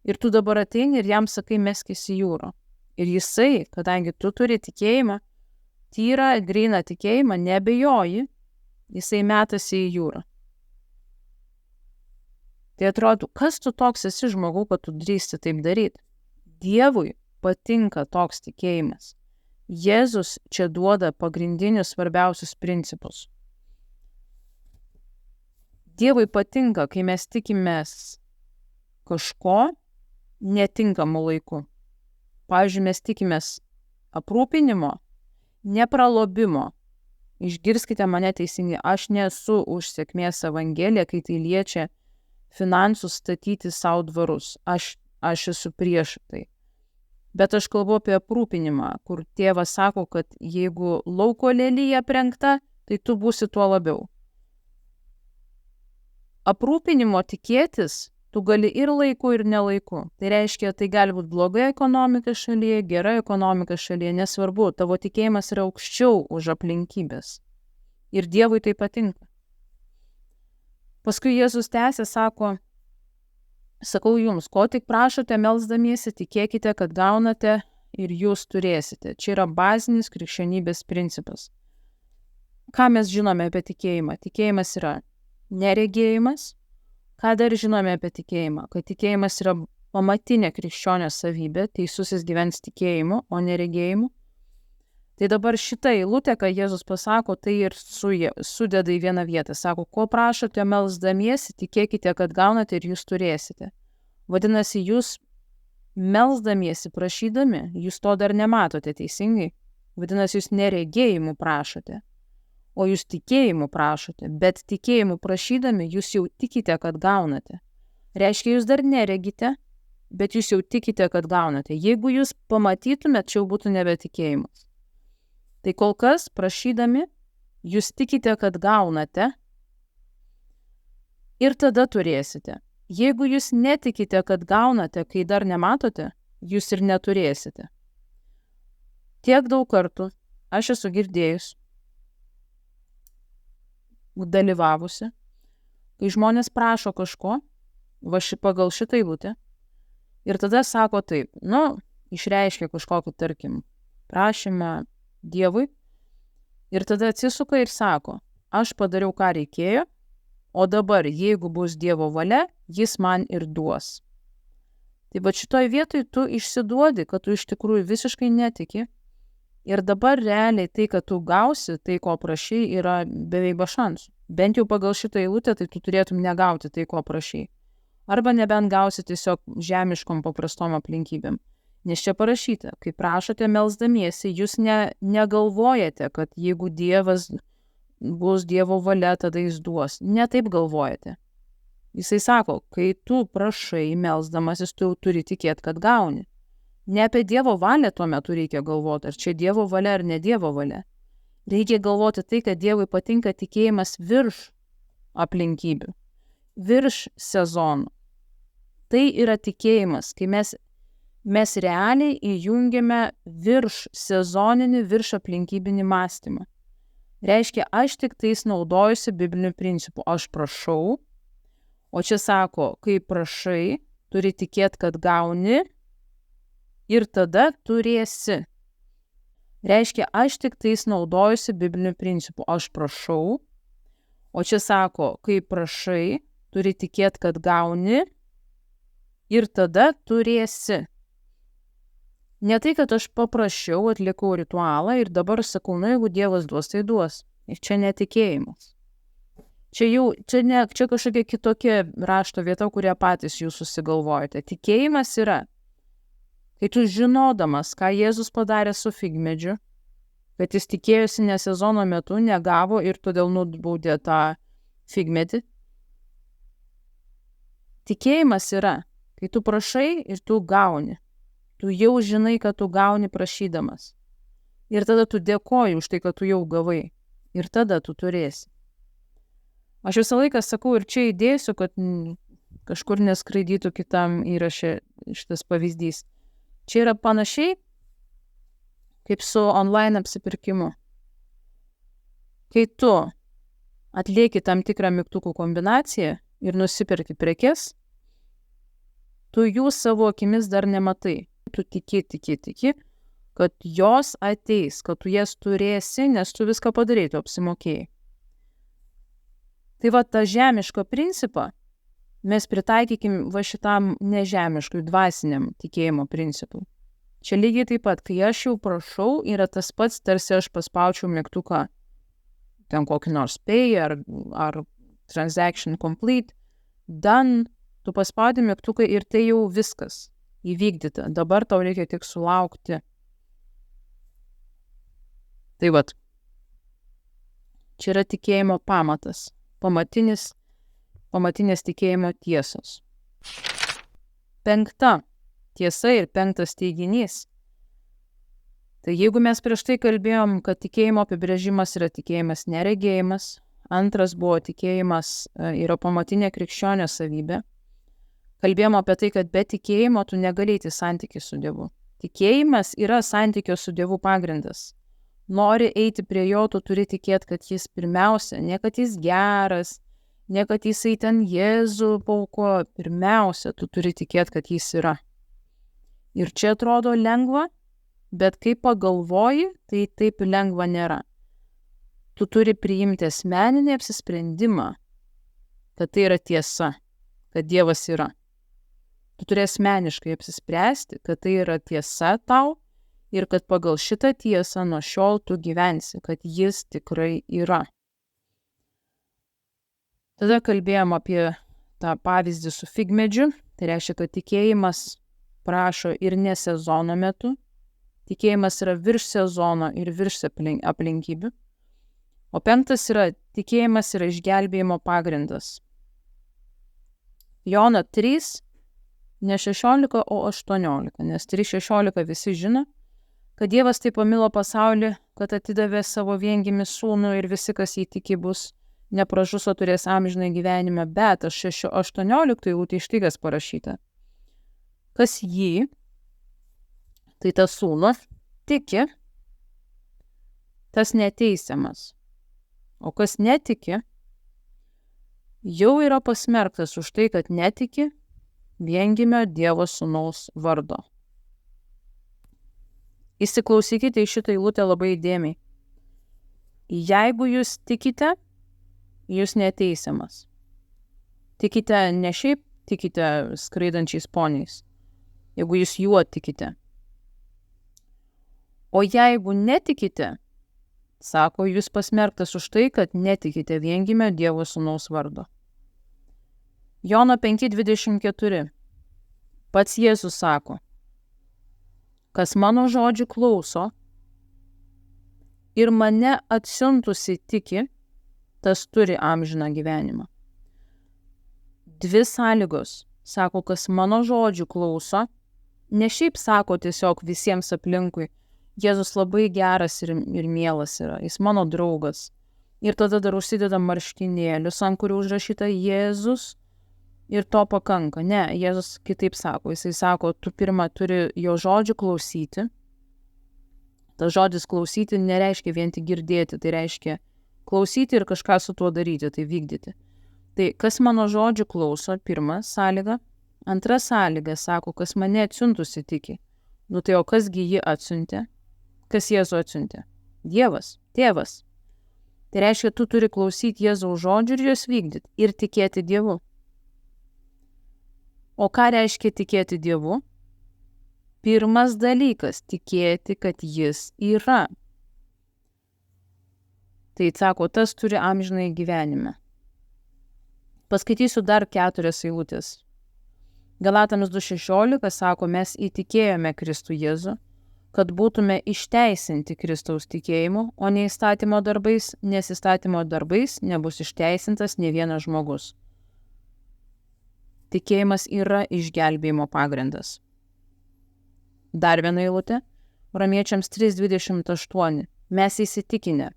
ir tu dabar ateini ir jam sakai meskis į jūrą. Ir jisai, kadangi tu turi tikėjimą, tyrą, gryną tikėjimą, nebejoji, jisai metasi į jūrą. Tai atrodo, kas tu toks esi žmogau, kad tu drįsti taip daryti? Dievui patinka toks tikėjimas. Jėzus čia duoda pagrindinius svarbiausius principus. Dievui patinka, kai mes tikimės kažko netinkamu laiku. Pavyzdžiui, mes tikimės aprūpinimo, nepralobimo. Išgirskite mane teisingai, aš nesu už sėkmės evangeliją, kai tai liečia finansus statyti savo dvarus. Aš esu prieš tai. Bet aš kalbu apie aprūpinimą, kur tėvas sako, kad jeigu lauko lelija aprengta, tai tu būsi tuo labiau. Aprūpinimo tikėtis Tu gali ir laiku, ir nelaiku. Tai reiškia, tai gali būti bloga ekonomika šalyje, gera ekonomika šalyje, nesvarbu, tavo tikėjimas yra aukščiau už aplinkybės. Ir Dievui tai patinka. Paskui Jėzus tęsė, sakau jums, ko tik prašote melsdamiesi, tikėkite, kad gaunate ir jūs turėsite. Čia yra bazinis krikščionybės principas. Ką mes žinome apie tikėjimą? Tikėjimas yra neregėjimas. Ką dar žinome apie tikėjimą? Kad tikėjimas yra pamatinė krikščionio savybė, teisusis gyvens tikėjimu, o neregėjimu. Tai dabar šitą eilutę, ką Jėzus pasako, tai ir sudeda į vieną vietą. Sako, ko prašote melsdamiesi, tikėkite, kad gaunate ir jūs turėsite. Vadinasi, jūs melsdamiesi, prašydami, jūs to dar nematote teisingai. Vadinasi, jūs neregėjimu prašote, o jūs tikėjimu prašote, bet tikėjimu prašydami jūs jau tikite, kad gaunate. Reiškia, jūs dar neregite, bet jūs jau tikite, kad gaunate. Jeigu jūs pamatytumėt, čia jau būtų nebetikėjimas. Tai kol kas, prašydami, jūs tikite, kad gaunate ir tada turėsite. Jeigu jūs netikite, kad gaunate, kai dar nematote, jūs ir neturėsite. Tiek daug kartų aš esu girdėjus, dalyvavusi, kai žmonės prašo kažko, pagal šitą eilutę, ir tada sako taip, išreiškia kažkokį, tarkim, prašymą Dievui, ir tada atsisuka ir sako, aš padariau, ką reikėjo, o dabar, jeigu bus Dievo valia, jis man ir duos. Tai va šitoj vietoj tu išsiduodi, kad tu iš tikrųjų visiškai netiki, ir dabar realiai tai, kad tu gausi, tai, ko prašai, yra beveik be šansų. Bent jau pagal šitą eilutę, tai tu turėtum negauti tai, ko prašai. Arba nebent gausi tiesiog žemiškom paprastom aplinkybėm. Nes čia parašyta, kai prašote melsdamiesi, jūs negalvojate, kad jeigu Dievas bus Dievo valia, tada jis duos. Ne taip galvojate. Jisai sako, kai tu prašai melsdamasis, tu jau turi tikėti, kad gauni. Ne apie Dievo valią tuo metu reikia galvoti, ar čia Dievo valia ar ne Dievo valia. Reikia galvoti tai, kad Dievui patinka tikėjimas virš aplinkybių, virš sezonų. Tai yra tikėjimas, kai mes realiai įjungiame virš sezoninį, virš aplinkybinį mąstymą. Reiškia, aš tik tais naudojusi bibliniu principu. Aš prašau, o čia sako, kai prašai, turi tikėti, kad gauni ir tada turėsi. Reiškia, aš tik tais naudojusi bibliniu principu. Aš prašau, o čia sako, kai prašai, turi tikėti, kad gauni ir tada turėsi. Ne tai, kad aš paprašiau, atlikau ritualą ir dabar sakau, jeigu Dievas duos, tai duos. Ir čia netikėjimas. Čia kažkokia kitokia rašto vieta, kurią patys jūs susigalvojate. Tikėjimas yra, kai tu žinodamas, ką Jėzus padarė su figmedžiu, kad jis tikėjosi ne sezono metu, negavo ir todėl nubaudė tą figmedį. Tikėjimas yra, kai tu prašai ir tu gauni. Tu jau žinai, kad tu gauni prašydamas. Ir tada tu dėkoji už tai, kad tu jau gavai. Ir tada tu turėsi. Aš visą laiką sakau ir čia įdėsiu, kad kažkur neskraidytų kitam įraše šitas pavyzdys. Čia yra panašiai kaip su online apsipirkimu. Kai tu atlieki tam tikrą mygtukų kombinaciją ir nusipirki prekes, tu jų savo akimis dar nematai. Tu tiki, kad jos ateis, kad tu jas turėsi, nes tu viską padarai, tu apsimokėjai. Tai va tą žemišką principą mes pritaikykim va šitam nežemiškui, dvasiniam tikėjimo principui. Čia lygiai taip pat, kai aš jau prašau, yra tas pats, tarsi aš paspaučiau mygtuką, ten kokį nors pay ar transaction complete, done, tu paspaudi mygtuką ir tai jau viskas. Įvykdyta. Dabar tau reikia tik sulaukti. Tai vat. Čia yra tikėjimo pamatas. Pamatinės tikėjimo tiesos. 5 tiesa ir 5 teiginys. Tai jeigu mes prieš tai kalbėjom, kad tikėjimo apibrėžimas yra tikėjimas neregėjimas, antras buvo tikėjimas yra pamatinė krikščionio savybė, Kalbėjom apie tai, kad be tikėjimo tu negali eiti santykį su Dievu. Tikėjimas yra santykio su Dievu pagrindas. Nori eiti prie jo, tu turi tikėti, kad jis pirmiausia, ne kad jis geras, ne kad jisai ten Jėzų paukojo, pirmiausia, tu turi tikėti, kad jis yra. Ir čia atrodo lengva, bet kai pagalvoji, tai taip lengva nėra. Tu turi priimti asmeninį apsisprendimą, kad tai yra tiesa, kad Dievas yra. Tu turi asmeniškai apsispręsti, kad tai yra tiesa tau ir kad pagal šitą tiesą nuo šiol tu gyvensi, kad jis tikrai yra. Tada kalbėjom apie tą pavyzdį su figmedžiu, tai reiškia, kad tikėjimas prašo ir ne sezono metu, tikėjimas yra virš sezono ir virš aplinkybių. O 5 yra tikėjimas yra išgelbėjimo pagrindas. Jono 3, ne 16, o 18, nes 3:16 visi žino, kad Dievas taip pamilo pasaulį, kad atidavė savo viengimį sūnų ir visi, kas jį tiki, bus nepražus, o turės amžinai gyvenimą, bet 6:18 eilutė štai kas parašyta. Kas jį, tai tas sūnus, tiki, tas neteisiamas. O kas netiki, jau yra pasmerktas už tai, kad netiki viengimio Dievo sūnaus vardo. Įsiklausykite į šitą eilutę labai įdėmiai. Jeigu jūs tikite, jūs neteisiamas. Tikite ne šiaip, tikite skraidančiais poniais, jeigu jūs juo tikite. O jeigu netikite, sako, jūs pasmerktas už tai, kad netikite viengimio Dievo sūnaus vardo. Jono 5:24. Pats Jėzus sako, kas mano žodžių klauso ir mane atsiuntusi tiki, tas turi amžiną gyvenimą. 2 sąlygos, sako, kas mano žodžių klauso, ne šiaip sako tiesiog visiems aplinkui, Jėzus labai geras ir mielas yra, jis mano draugas. Ir tada dar užsideda marškinėlius, ant kurių užrašyta Jėzus, ir to pakanka. Ne, Jėzus kitaip sako, jisai sako, tu pirmą turi jo žodžių klausyti. Tas žodis klausyti nereiškia vien tik girdėti, tai reiškia klausyti ir kažką su tuo daryti, tai vykdyti. Tai kas mano žodžių klauso, pirma sąlyga. Antra sąlyga, sako, kas mane atsiuntusi tiki. Nu tai o kasgi jį atsiuntė? Kas Jėzų atsiuntė? Dievas, tėvas. Tai reiškia, tu turi klausyti Jėzaus žodžių ir juos vykdyti ir tikėti Dievu. O ką reiškia tikėti Dievu? Pirmas dalykas – tikėti, kad jis yra. Tai sako, tas turi amžinai gyvenimą. Paskaitysiu dar 4 eilutės. Galatams 2:16 sako, mes įtikėjome Kristų Jėzų, kad būtume išteisinti Kristaus tikėjimu, o ne įstatymo darbais, nes įstatymo darbais nebus išteisintas ne vienas žmogus. Tikėjimas yra išgelbėjimo pagrindas. Dar viena eilutė, Romiečiams 3:28. Mes įsitikinę,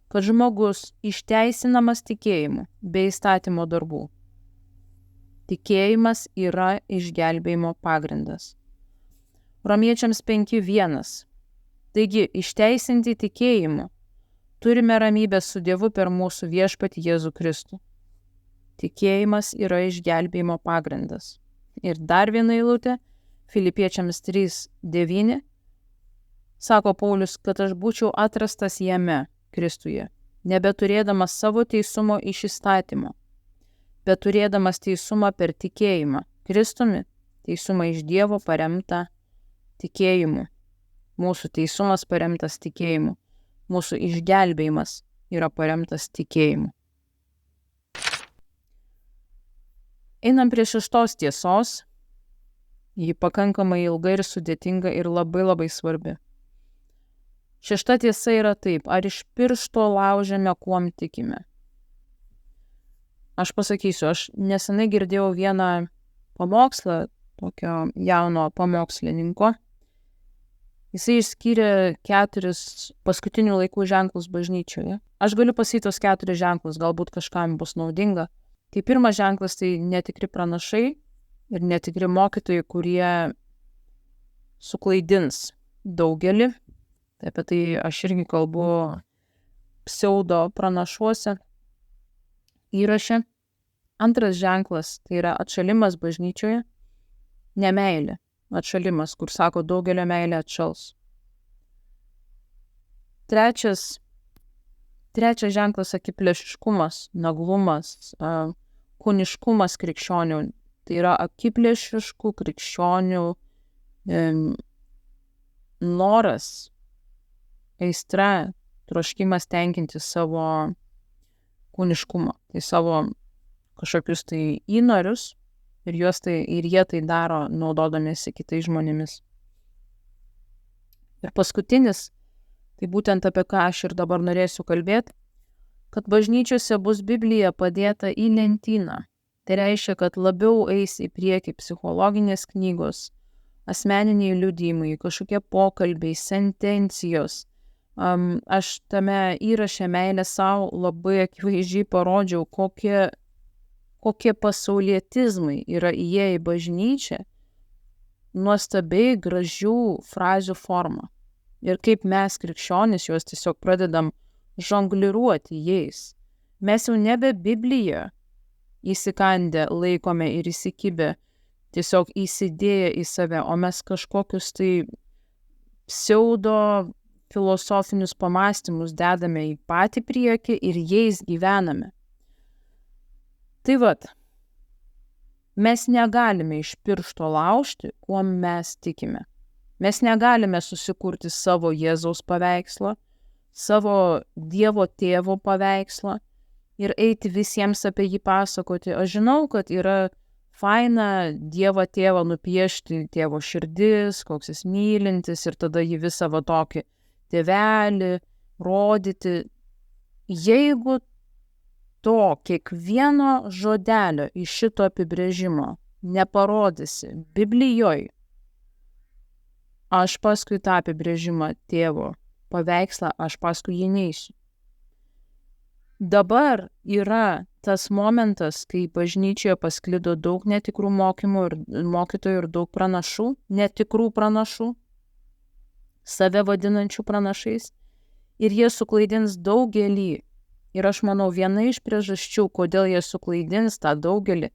kad žmogus išteisinamas tikėjimu be įstatymo darbų. Tikėjimas yra išgelbėjimo pagrindas. Romiečiams 5:1. Taigi, išteisinti tikėjimu turime ramybę su Dievu per mūsų viešpatį Jėzų Kristų. Tikėjimas yra išgelbėjimo pagrindas. Ir dar viena eilutė, Filipiečiams 3:9. Sako Paulius, kad aš būčiau atrastas jame, Kristuje, nebeturėdamas savo teisumo iš įstatymo, bet turėdamas teisumą per tikėjimą Kristumi, teisumą iš Dievo paremtą tikėjimu. Mūsų teisumas paremtas tikėjimu. Mūsų išgelbėjimas yra paremtas tikėjimu. Einam prie 6 tiesos. Ji pakankamai ilga ir sudėtinga ir labai svarbi. 6 tiesa yra taip, ar iš piršto laužiame, kuom tikime. Aš pasakysiu, aš nesenai girdėjau vieną pamokslą, tokio jauno pamokslininko. Jisai išskyrė 4 paskutinių laikų ženklus bažnyčioje. Aš galiu pasakyti tos 4 ženklus, galbūt kažkam bus naudinga. Tai pirmas ženklas tai netikri pranašai, ir netikri mokytojai, kurie suklaidins daugelį. Tai apie tai aš irgi kalbu pseudo pranašuose įraše. Antras ženklas tai yra atšalimas bažnyčioje, nemeilė. Atšalimas, kur sako daugelio meilė atšals. Trečias ženklas akiplėšiškumas, naglumas, kūniškumas krikščionių. Tai yra akiplėšiškų krikščionių noras, aistra, troškimas tenkinti savo kūniškumą, tai savo kažkokius tai įnorius ir jie tai daro naudodamiesi kitais žmonėmis. Ir paskutinis, tai būtent apie ką aš ir dabar norėsiu kalbėti, kad bažnyčiose bus Biblija padėta į lentyną. Tai reiškia, kad labiau eis į priekį psichologinės knygos, asmeniniai liudijimai, kažkokie pokalbiai, sentencijos. Aš tame įraše Meilė sau labai akivaizdžiai parodžiau, kokie pasaulietizmai yra įėję į bažnyčią, nuostabiai gražių frazių forma. Ir kaip mes krikščionys juos tiesiog pradedam žongliruoti jais. Mes jau nebe Bibliją įsikandę laikome ir įsikibę, tiesiog įsidėję į save, o mes kažkokius tai pseudo filosofinius pamąstymus dedame į patį priekį ir jais gyvename. Tai vat, mes negalime iš piršto laužti, kuo mes tikime. Mes negalime susikurti savo Jėzaus paveikslą, savo Dievo tėvo paveikslą ir eiti visiems apie jį pasakoti. Aš žinau, kad yra faina Dievą tėvą nupiešti, tėvo širdis, koks jis mylintis ir tada jį visą va tokį tėvelį rodyti. Jeigu to kiekvieno žodelio iš šito apibrėžimo neparodysi Biblijoje, aš paskui tą apibrėžimą tėvo paveikslą, aš paskui jį neisiu. Dabar yra tas momentas, kai bažnyčioje pasklido daug netikrų mokymų ir mokytojų ir daug pranašų, netikrų pranašų, save vadinančių pranašais, ir jie suklaidins daugelį. Ir aš manau, viena iš priežasčių, kodėl jie suklaidins tą daugelį,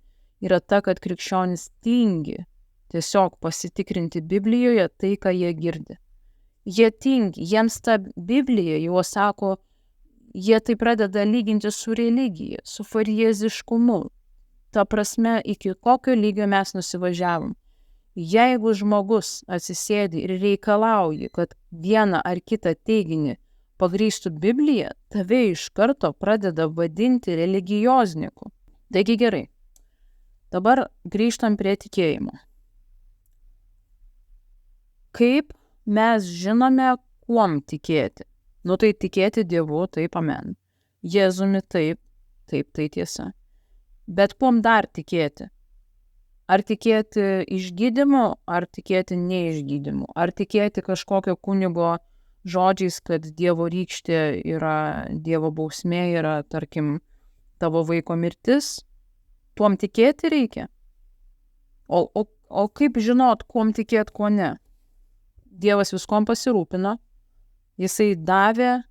yra ta, kad krikščionys tingi tiesiog pasitikrinti Biblijoje tai, ką jie girdi. Jie tingi, jiems ta Biblija, juos sako, jie tai pradeda lyginti su religija, su farieziškumu. Ta prasme, iki kokio lygio mes nusivažiavom. Jeigu žmogus atsisėdi ir reikalauji, kad vieną ar kitą teiginį pagrįstų Bibliją, tave iš karto pradeda vadinti religijozniku. Taigi gerai. Dabar grįžtam prie tikėjimo. Kaip mes žinome, kuom tikėti? Nu tai tikėti Dievu, taip, amen. Jėzumi, taip, tai tiesa. Bet kuom dar tikėti? Ar tikėti išgydymu, ar tikėti neišgydymu? Ar tikėti kažkokio kunigo žodžiais, kad Dievo rykštė yra, Dievo bausmė yra, tarkim, tavo vaiko mirtis? Tuom tikėti reikia? O kaip žinot, kuom tikėti, kuo ne? Dievas viskom pasirūpino, jisai davė,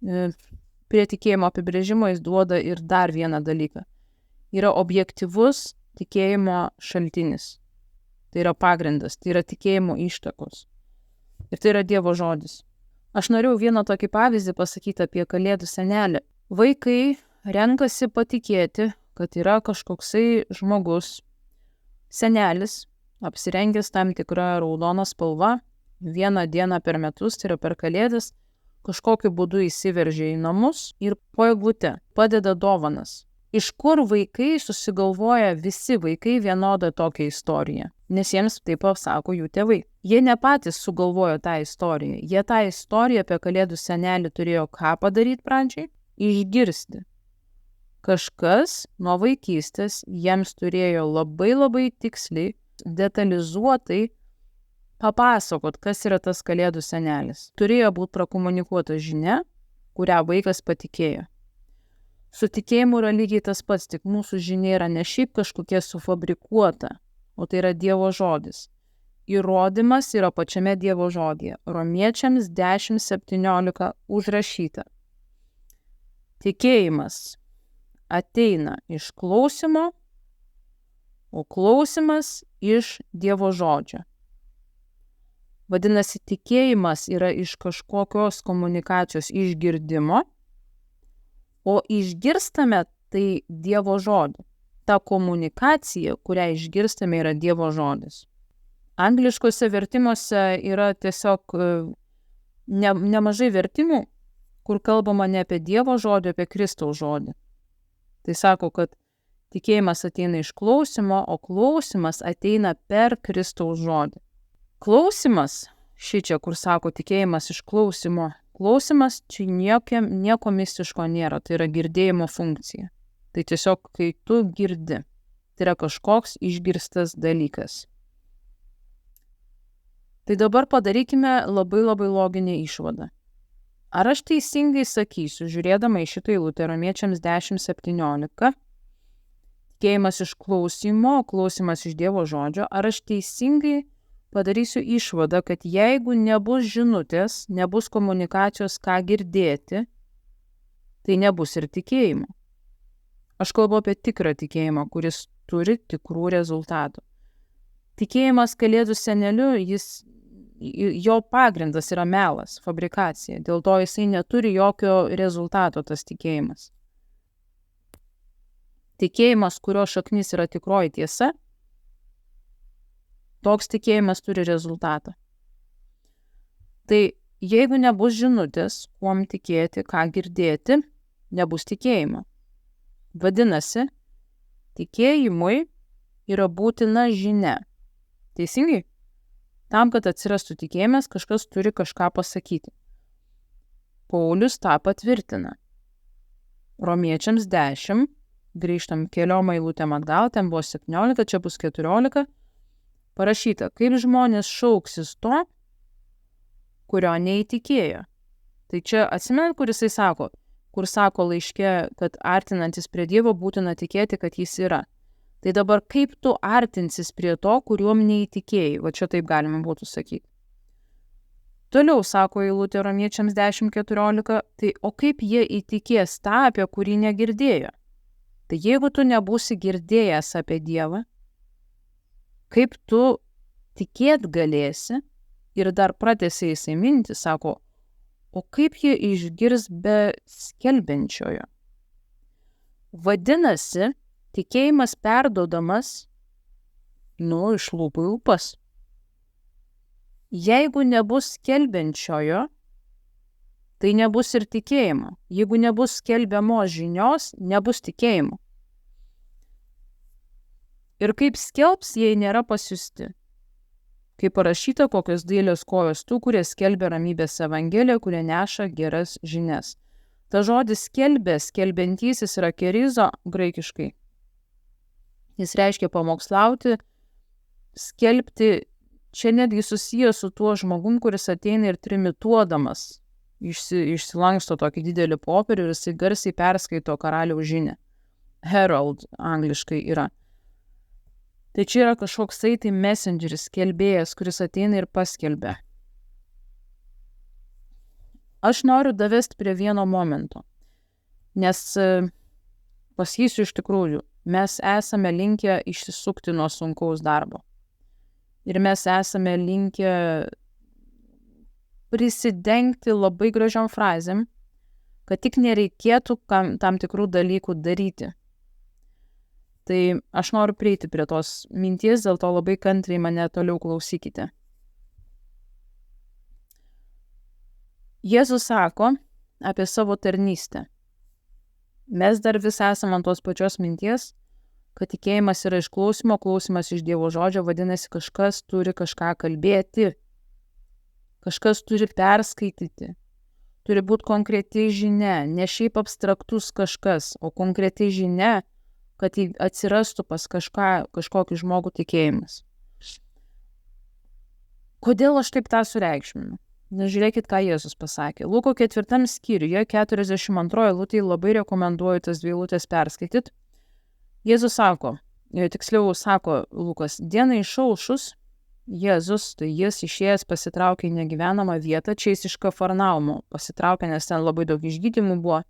prie tikėjimo apibrėžimo jis duoda ir dar vieną dalyką. Yra objektyvus tikėjimo šaltinis. Tai yra pagrindas, tai yra tikėjimo ištakos. Ir tai yra Dievo žodis. Aš norėjau vieną tokį pavyzdį pasakyti apie Kalėdų senelį. Vaikai renkasi patikėti, kad yra kažkoksai žmogus, senelis, apsirengęs tam tikrą raudoną spalvą, vieną dieną per metus, tai yra per Kalėdas, kažkokiu būdu įsiveržia į namus ir po eglute padeda dovanas. Iš kur vaikai susigalvoja visi vaikai vienodą tokią istoriją? Nes jiems taip pasako jų tėvai. Jie ne patys sugalvojo tą istoriją. Jie tą istoriją apie Kalėdų senelį turėjo ką padaryti pradžiai? Išgirsti. Kažkas nuo vaikystės jiems turėjo labai tiksliai, detalizuotai papasakot, kas yra tas Kalėdų senelis. Turėjo būti prakomunikuota žinia, kurią vaikas patikėjo. Su tikėjimu yra lygiai tas pats, tik mūsų žinia yra ne šiaip kažkokia sufabrikuota, o tai yra Dievo žodis. Įrodymas yra pačiame Dievo žodyje. Romiečiams 10:17 užrašyta. Tikėjimas ateina iš klausymo, o klausymas iš Dievo žodžio. Vadinasi, tikėjimas yra iš kažkokios komunikacijos išgirdimo, o išgirstame tai Dievo žodį. Ta komunikacija, kurią išgirstame, yra Dievo žodis. Angliškose vertimuose yra tiesiog nemažai vertimų, kur kalbama ne apie Dievo žodį, apie Kristaus žodį. Tai sako, kad tikėjimas ateina iš klausymo, o klausymas ateina per Kristaus žodį. Klausymas, šičia, kur sako tikėjimas iš klausymo, klausymas čia nieko mistiško nėra, tai yra girdėjimo funkcija. Tai tiesiog, kai tu girdi, tai yra kažkoks išgirstas dalykas. Tai dabar padarykime labai loginę išvadą. Ar aš teisingai sakysiu, žiūrėdama į šitą eilutę Romiečiams 10:17, tikėjimas iš klausymo, klausymas iš Dievo žodžio, ar aš teisingai padarysiu išvadą, kad jeigu nebus žinutės, nebus komunikacijos, ką girdėti, tai nebus ir tikėjimo. Aš kalbu apie tikrą tikėjimą, kuris turi tikrų rezultatų. Tikėjimas Kalėdų seneliu, jo pagrindas yra melas, fabrikacija. Dėl to jisai neturi jokio rezultato, tas tikėjimas. Tikėjimas, kurio šaknis yra tikroji tiesa, toks tikėjimas turi rezultatą. Tai jeigu nebus žinutės, kuom tikėti, ką girdėti, nebus tikėjimo. Vadinasi, tikėjimui yra būtina žinia. Teisingai? Tam, kad atsirastų tikėjimas, kažkas turi kažką pasakyti. Paulius tą patvirtina. Romiečiams 10, grįžtam keliom eilutėm atgal, ten buvo 17, čia bus 14, parašyta, kaip žmonės šauksis to, kurio neįtikėjo. Tai čia atsimenu, kur jisai sako, kur sako laiške, kad artinantis prie Dievo būtina tikėti, kad jis yra. Tai dabar kaip tu artinsis prie to, kuriuom neįtikėjai? Va čia taip galima būtų sakyti. Toliau sako eilutė Romiečiams 10:14, tai o kaip jie įtikės tą, apie kurį negirdėjo? Tai jeigu tu nebūsi girdėjęs apie Dievą, kaip tu tikėt galėsi? Ir dar pratęsė jisai mintį, sako, o kaip jie išgirs be skelbiančiojo? Vadinasi, tikėjimas perduodamas, iš lūpų į lūpas. Jeigu nebus skelbiančiojo, tai nebus ir tikėjimo. Jeigu nebus skelbiamos žinios, nebus tikėjimo. Ir kaip skelbs, jei nėra pasiųsti? Kaip parašyta, kokios dailios kojos tų, kurie skelbia ramybės evangeliją, kurie neša geras žinias. Ta žodis skelbė, skelbiantysis yra kerizo graikiškai. Jis reiškia pamokslauti, skelbti, čia netgi susijęs su tuo žmogum, kuris ateina ir trimituodamas, išsilanksto tokį didelį popierių ir jisai garsiai perskaito karaliaus žinią. Herald angliškai yra. Tai čia yra kažkoksai tai messengeris, skelbėjas, kuris ateina ir paskelbia. Aš noriu davesti prie vieno momento, nes pasakysiu iš tikrųjų, mes esame linkę išsisukti nuo sunkaus darbo. Ir mes esame linkę prisidengti labai gražiom frazėm, kad tik nereikėtų tam tikrų dalykų daryti. Tai aš noriu prieiti prie tos minties, dėl to labai kantriai mane toliau klausykite. Jėzus sako apie savo tarnystę. Mes dar vis esame ant tos pačios minties, kad tikėjimas yra iš klausimo, klausimas iš Dievo žodžio, vadinasi, kažkas turi kažką kalbėti, kažkas turi perskaityti, turi būti konkreti žinia, ne šiaip abstraktus kažkas, o konkreti žinia, kad atsirastų pas kažkokį žmogų tikėjimas. Kodėl aš taip tą sureikšminu? Žiūrėkit, ką Jėzus pasakė. Luko 4 skyriuje, 42 eilutėje labai rekomenduoju tas 2 eilutės perskaityt. Jėzus sako, tiksliau sako Lukas, dienai išaušus, Jėzus, tai jis išėjęs pasitraukė į negyvenamą vietą, čia jis iš Kafarnaumo pasitraukė, nes ten labai daug išgydymų buvo.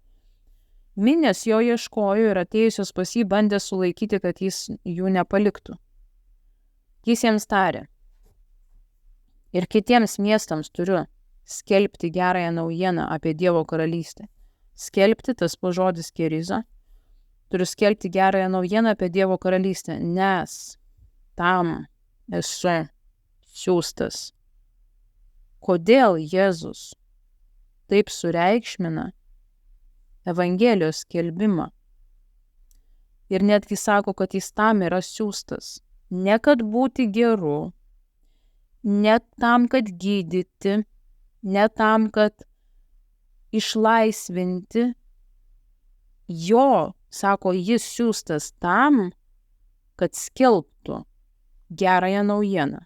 Minės jo ieškojo ir atėjusios pas jį bandė sulaikyti, kad jis jų nepaliktų. Jis jiems tarė, ir kitiems miestams turiu skelbti gerąją naujieną apie Dievo karalystę. Skelbti, tas žodis keriza, turiu skelbti gerąją naujieną apie Dievo karalystę, nes tam esu siųstas. Kodėl Jėzus taip sureikšmina Evangelijos skelbimą? Ir netgi sako, kad jis tam yra siųstas. Ne kad būti geru, ne tam, kad gydyti, ne tam, kad išlaisvinti. Jo, sako, jis siųstas tam, kad skelbtų gerąją naujieną.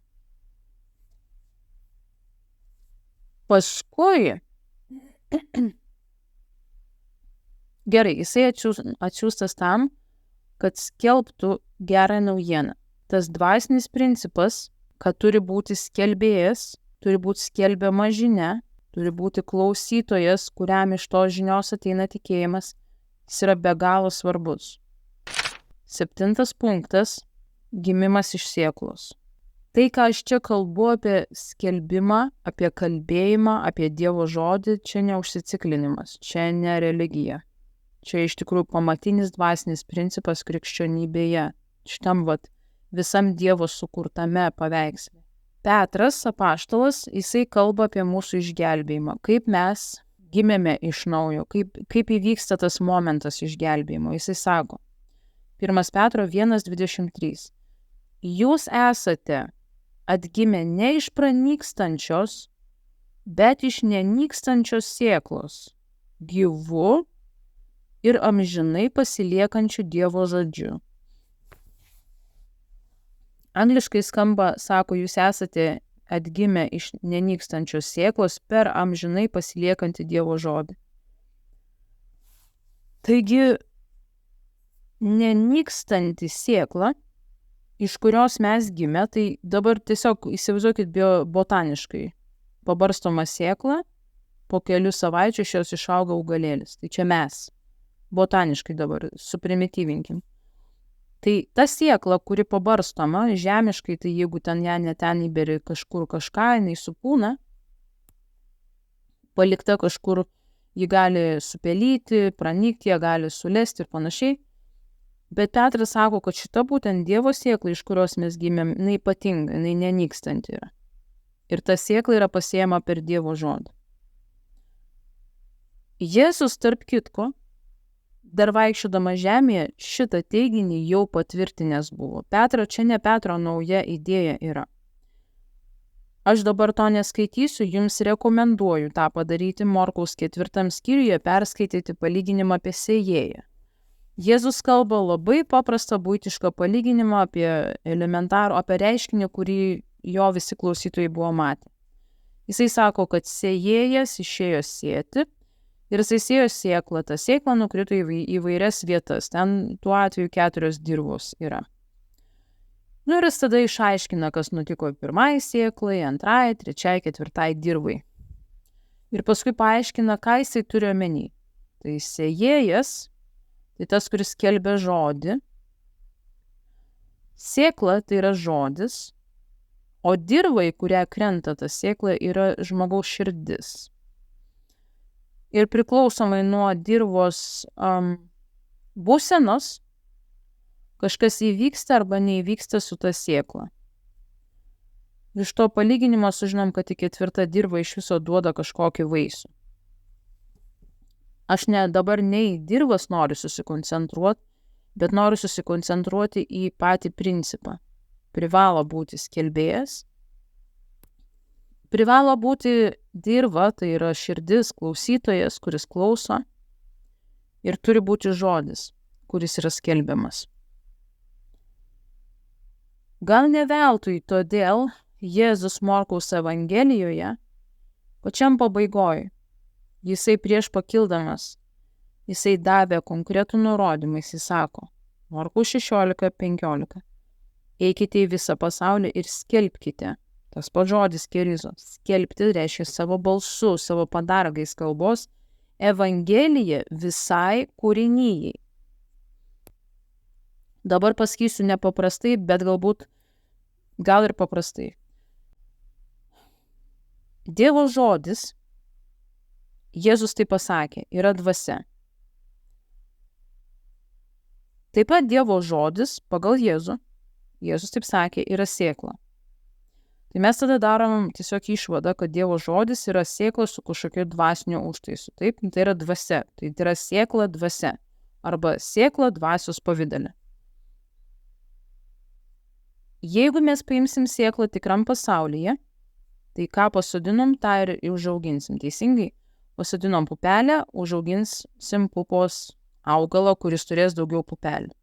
Paskui, gerai, jisai atsiųstas tam, kad skelbtų gerą naujieną. Tas dvasinis principas, kad turi būti skelbėjas, turi būti skelbiama žinia, turi būti klausytojas, kuriam iš tos žinios ateina tikėjimas, jis yra be galo svarbus. 7 punktas – gimimas iš sėklos. Tai, ką aš čia kalbu apie skelbimą, apie kalbėjimą, apie Dievo žodį, čia neužsiciklinimas, čia ne religija. Čia iš tikrųjų pamatinis dvasinis principas krikščionybėje, šitam visam Dievo sukurtame paveiksle. Petras, apaštalas, jisai kalba apie mūsų išgelbėjimą, kaip mes gimėme iš naujo, kaip įvyksta tas momentas išgelbėjimo. Jisai sako, 1 Petro 1:23. Jūs esate atgimę ne iš pranykstančios, bet iš nenykstančios sėklos, gyvu ir amžinai pasiliekančių Dievo žodžiu. Angliškai skamba, sako, jūs esate atgimę iš nenykstančios sėklos per amžinai pasiliekantį Dievo žodį. Taigi, nenykstanti sėkla, iš kurios mes gimė, tai dabar tiesiog įsivaizduokit botaniškai. Pabarstoma sėkla, po kelių savaičių iš jos išauga augalėlis. Tai čia mes. Botaniškai dabar, suprimityvinkim. Tai ta sėkla, kuri pabarstoma, žemiškai, tai jeigu ten ją neten įberi kažkur kažką, jinai supūna, palikta kažkur, ji gali supelyti, pranykti, ją gali sulesti ir panašiai. Bet Petras sako, kad šita būtent Dievo sėkla, iš kurios mes gimėm, jinai ypatinga, jinai nenykstanti yra. Ir ta sėkla yra pasėjama per Dievo žodį. Jėzus, tarp kitko, dar vaikščiodama žemėje, šitą teiginį jau patvirtinęs buvo. Čia ne Petro nauja idėja yra. Aš dabar to neskaitysiu, jums rekomenduoju tą padaryti Morkaus 4 skyriuje, perskaityti palyginimą apie sėjėją. Jėzus kalba labai paprastą buitišką palyginimą apie elementarų, apie reiškinį, kurį jo visi klausytojai buvo matę. Jisai sako, kad sėjėjas išėjo sėti ir jisai sėjo sėklą, ta sėkla nukrito į įvairias vietas, ten tuo atveju 4 dirvos yra. Ir jis tada išaiškina, kas nutiko pirmai sėklai, antrai, trečiai, 4 dirvai. Ir paskui paaiškina, ką jisai turi omeny. Tai sėjėjas, tai tas, kuris skelbia žodį. Sėkla tai yra žodis, o dirvai, kurią krenta ta sėkla, yra žmogaus širdis. Ir priklausomai nuo dirvos būsenos, kažkas įvyksta arba neįvyksta su ta sėkla. Iš to palyginimo sužinom, kad 4 dirva iš viso duoda kažkokį vaisių. Aš dabar ne į dirvas noriu susikoncentruoti, bet noriu susikoncentruoti į patį principą. Privalo būti skelbėjas, privalo būti dirva, tai yra širdis, klausytojas, kuris klauso, ir turi būti žodis, kuris yra skelbiamas. Gal ne veltui todėl Jėzus Morkaus Evangelijoje, pačiam pabaigoj, jisai prieš pakildamas, jisai davė konkretų nurodymą, jisai sako, Morkų 16:15. Eikite į visą pasaulį ir skelbkite. Tas pats žodis kerizo. Skelbti reiškia savo balsu, savo padargais kalbos Evangeliją visai kūrinijai. Dabar pasakysiu nepaprastai, bet gal ir paprastai. Dievo žodis, Jėzus tai pasakė, yra dvasia. Taip pat Dievo žodis pagal Jėzus taip sakė, yra sėkla. Tai mes tada darom tiesiog išvadą, kad Dievo žodis yra sėkla su kažkokiu dvasiniu užtaisu. Taip, tai yra dvasia. Tai yra sėkla dvasia. Arba sėkla dvasios pavidale. Jeigu mes paimsim sėklą tikram pasaulyje, tai ką pasodinom, tą ir užauginsim. Teisingai? Pasodinom pupelę, užauginsim pupos augalą, kuris turės daugiau pupelių.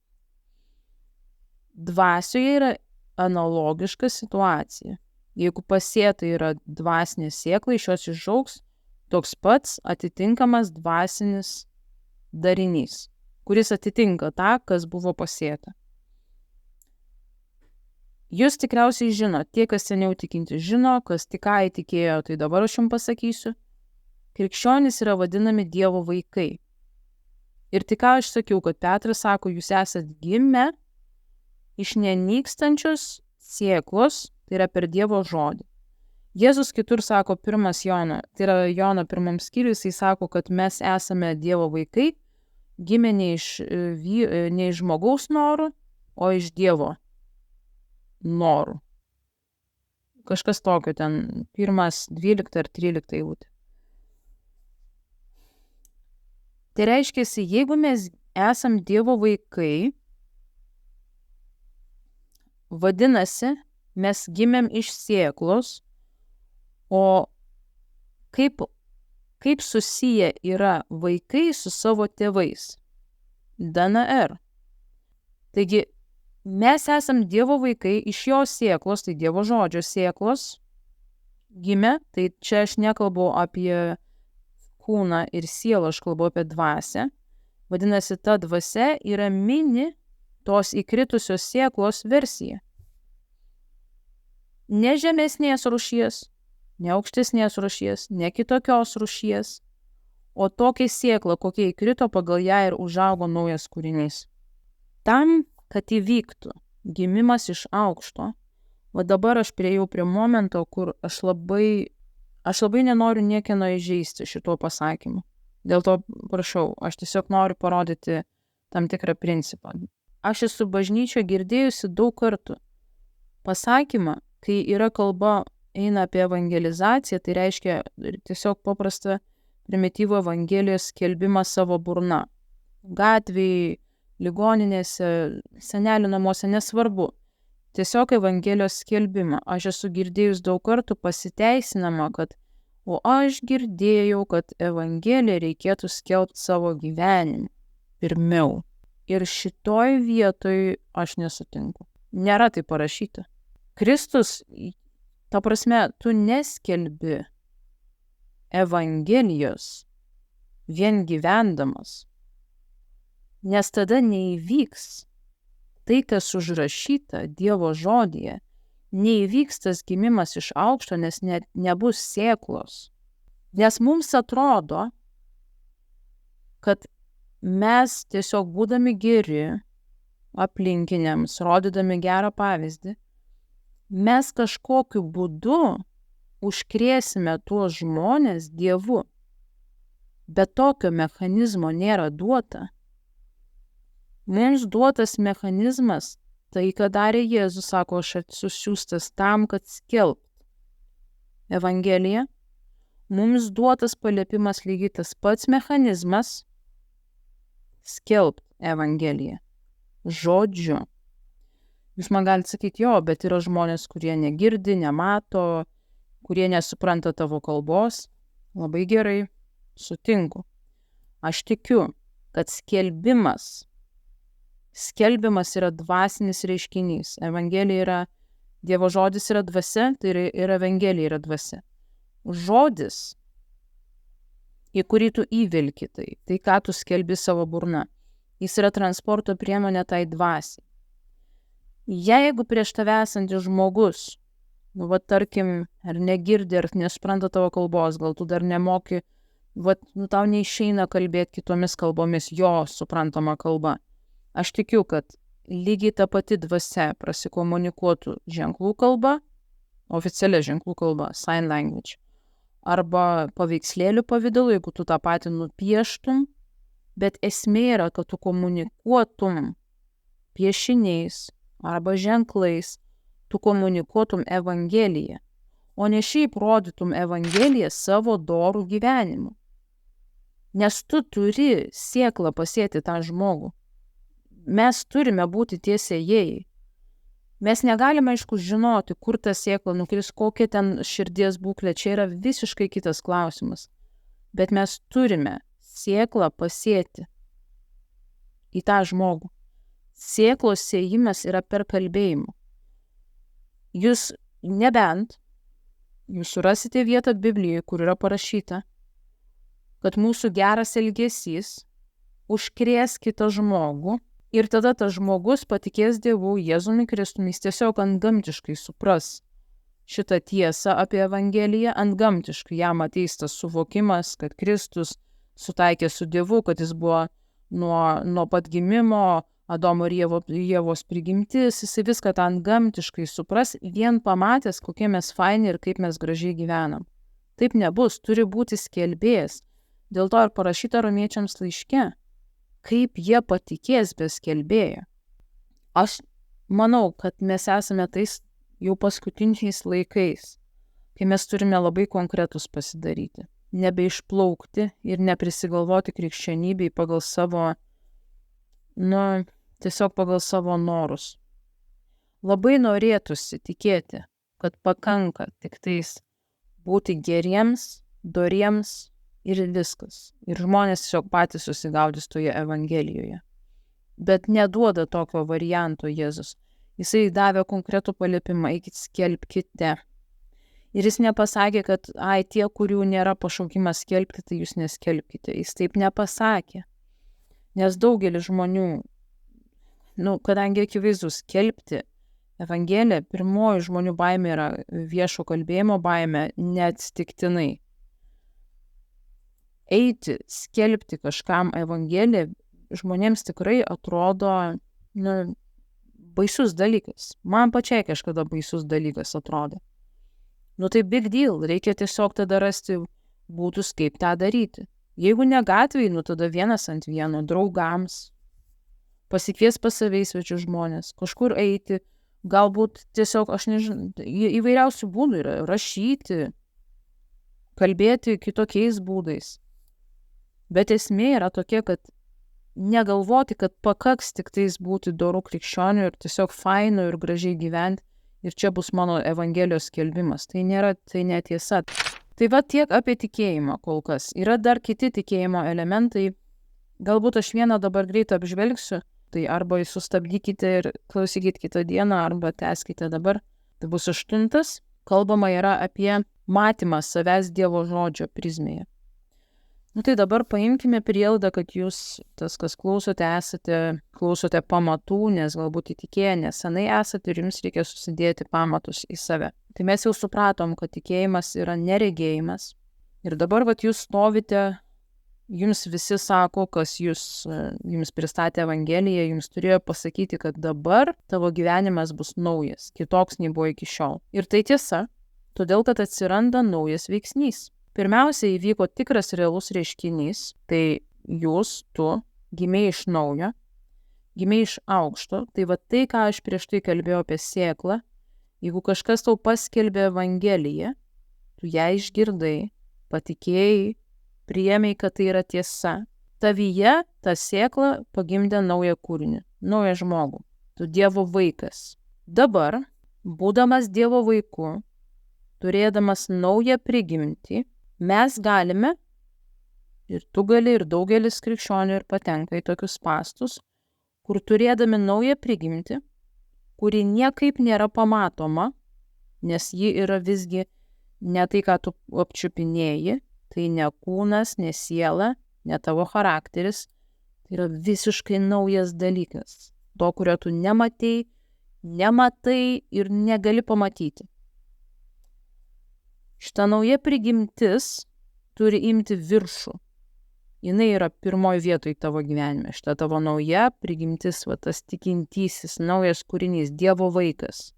Dvasioje yra analogiška situacija. Jeigu pasėta yra dvasinė sėkla, iš jos išaugs toks pats atitinkamas dvasinis darinys, kuris atitinka tą, kas buvo pasėta. Jūs tikriausiai žino, tie, kas seniau tikinti žino, kas tik ką įtikėjo, tai dabar aš jums pasakysiu. Krikščionys yra vadinami Dievo vaikai. Ir tik ką aš sakiau, kad Petras sako, jūs esat gimę iš nenykstančios sėklos, tai yra per Dievo žodį. Jėzus kitur sako 1 Jono, tai yra Jono 1 skyriui, jisai sako, kad mes esame Dievo vaikai, gimę ne iš žmogaus norų, o iš Dievo norų. Kažkas tokio ten 1:12 ar 13 eilutė. Tai reiškia, jeigu mes esam Dievo vaikai, vadinasi, mes gimėm iš sėklos, o kaip susiję yra vaikai su savo tėvais? DNR. Taigi, mes esam Dievo vaikai iš jo sėklos, tai Dievo žodžio sėklos gimė, tai čia aš nekalbu apie kūną ir sielą, aš kalbu apie dvasią. Vadinasi, ta dvasia yra mini tos įkritusios sėklos versija. Ne žemesnės rūšies, ne aukštesnės rūšies, ne kitokios rūšies, o tokia sėkla, kokia įkrito, pagal ją ir užaugo naujas kūrinys. Tam, kad įvyktų gimimas iš aukšto, o dabar aš priejau prie momento, kur aš labai nenoriu niekieno įžeisti šituo pasakymu. Dėl to prašau, aš tiesiog noriu parodyti tam tikrą principą. Aš esu bažnyčioje girdėjusi daug kartų pasakymą, kai yra kalba eina apie evangelizaciją, tai reiškia tiesiog paprastą primityvų evangelijos skelbimą savo burna. Gatvėje, ligoninėse, senelių namuose, nesvarbu. Tiesiog evangelijos skelbimą. Aš esu girdėjus daug kartų pasiteisinama, kad o aš girdėjau, kad evangeliją reikėtų skelbti savo gyvenimu pirmiau. Ir šitoj vietoj aš nesutinku. Nėra tai parašyta. Kristus, ta prasme, tu neskelbi evangelijos vien gyvendamas, nes tada neįvyks tai, kas užrašyta Dievo žodyje, neįvyks tas gimimas iš aukšto, nes nebus sėklos. Nes mums atrodo, kad mes tiesiog būdami geri aplinkiniams, rodydami gerą pavyzdį, mes kažkokiu būdu užkrėsime tuos žmonės Dievu. Bet tokio mechanizmo nėra duota. Mums duotas mechanizmas, tai ką darė Jėzus, sako, aš esu siųstas tam, kad skelbt Evangeliją. Mums duotas paliepimas lygiai tas pats mechanizmas skelbt Evangeliją žodžiu. Jūs man galite sakyti, jo, bet yra žmonės, kurie negirdi, nemato, kurie nesupranta tavo kalbos. Labai gerai, sutinku. Aš tikiu, kad skelbimas yra dvasinis reiškinys. Evangelija yra, Dievo žodis yra dvasia, tai ir Evangelija yra dvasia. Žodis, į kurį tu įvilki tai ką tu skelbi savo burna. Jis yra transporto priemonė tai dvasiai. Jeigu prieš tave esantis žmogus, tarkim, ar negirdi, ar nespranta tavo kalbos, gal tu dar nemoki, tau neišeina kalbėti kitomis kalbomis, jo suprantama kalba. Aš tikiu, kad lygiai ta pati dvasia prasikomunikuotų ženklų kalba, oficialia ženklų kalba, sign language, arba paveikslėlių pavidalu, jeigu tu tą patį nupieštum, bet esmė yra, kad tu komunikuotum piešiniais arba ženklais, tu komunikuotum Evangeliją, o ne šiaip rodytum Evangeliją savo dorų gyvenimu. Nes tu turi sėklą pasėti tą žmogų. Mes turime būti tie sėjėjai. Mes negalime, aišku, žinoti, kur ta sėkla nukris, kokia ten širdies būklė, čia yra visiškai kitas klausimas. Bet mes turime sėklą pasėti į tą žmogų. Sėklos sėjimas yra per kalbėjimą. Jūs surasite vietą Biblijoje, kur yra parašyta, kad mūsų geras elgesys užkrės kitą žmogų ir tada tas žmogus patikės Dievu, Jėzumi Kristumi, jis tiesiog antgamtiškai supras šitą tiesą apie Evangeliją, antgamtiškai jam ateis tas suvokimas, kad Kristus sutaikė su Dievu, kad jis buvo nuo pat gimimo, Adomo ir Ievos prigimtis, jisai viską tą antgamtiškai supras, vien pamatęs, kokie mes faini ir kaip mes gražiai gyvenam. Taip nebus, turi būti skelbėjas. Dėl to ir parašyta Romiečiams laiške, kaip jie patikės be skelbėjo. Aš manau, kad mes esame tais jau paskutiniais laikais, kai mes turime labai konkretus pasidaryti, nebeišplaukti ir neprisigalvoti krikščionybei pagal savo, tiesiog pagal savo norus. Labai norėtųsi tikėti, kad pakanka tik tais būti geriems, doriems ir viskas. Ir žmonės tiesiog patys susigaudys toje Evangelijoje. Bet neduoda tokio varianto Jėzus. Jisai davė konkretų paliepimą, eikit skelbkite. Ir jis nepasakė, kad tie, kurių nėra pašaukimas skelbti, tai jūs neskelbkite. Jis taip nepasakė. Nes daugelis žmonių, kadangi akivaizdu skelbti Evangeliją, pirmoji žmonių baimė yra viešo kalbėjimo baimė, neatsitiktinai. Eiti, skelbti kažkam Evangeliją žmonėms tikrai atrodo baisus dalykas. Man pačiai kažkada baisus dalykas atrodo. Tai big deal, reikia tiesiog tada rasti būdus, kaip tą daryti. Jeigu ne gatvėj, tada 1-ant-1, draugams, pasikvies pas save svečius žmonės, kažkur eiti, galbūt tiesiog, aš nežinau, įvairiausių būdų yra, rašyti, kalbėti kitokiais būdais. Bet esmė yra tokia, kad negalvoti, kad pakaks tik tais būti doru krikščioniu ir tiesiog fainu ir gražiai gyventi ir čia bus mano Evangelijos skelbimas. Tai netiesa. Tai tiek apie tikėjimą kol kas. Yra dar kiti tikėjimo elementai. Galbūt aš vieną dabar greit apžvelgsiu. Tai arba sustabdykite ir klausykite kitą dieną, arba tęskite dabar. Tai bus 8. Kalbama yra apie matymą savęs Dievo žodžio prizmėje. Tai dabar paimkime prielaidą, kad jūs, tas, kas klausote pamatų, nes galbūt įtikėję nesenai esate ir jums reikia susidėti pamatus į save. Tai mes jau supratom, kad tikėjimas yra neregėjimas. Ir dabar jūs stovite, jums visi sako, kas jums pristatė Evangeliją, jums turėjo pasakyti, kad dabar tavo gyvenimas bus naujas, kitoks nei buvo iki šiol. Ir tai tiesa, todėl kad atsiranda naujas veiksnys. Pirmiausia, įvyko tikras realus reiškinys, tai tu gimei iš naujo, gimei iš aukšto, tai tai, ką aš prieš tai kalbėjau apie sėklą, jeigu kažkas tau paskelbė Evangeliją, tu ją išgirdai, patikėjai, priėmei, kad tai yra tiesa, tavyje ta sėkla pagimdė naują kūrinį, naują žmogų, tu Dievo vaikas. Dabar, būdamas Dievo vaiku, turėdamas naują prigimtį, mes galime, ir tu gali, ir daugelis krikščionių ir patenka į tokius spąstus, kur turėdami naują prigimtį, kuri niekaip nėra pamatoma, nes ji yra visgi ne tai, ką tu apčiupinėji, tai ne kūnas, ne siela, ne tavo charakteris, Tai yra visiškai naujas dalykas. To, kurio tu nematai ir negali pamatyti. Šita nauja prigimtis turi imti viršų. Jinai yra pirmoji vietoj tavo gyvenime. Šita tavo nauja prigimtis, va tas tikintysis, naujas kūrinys, Dievo vaikas.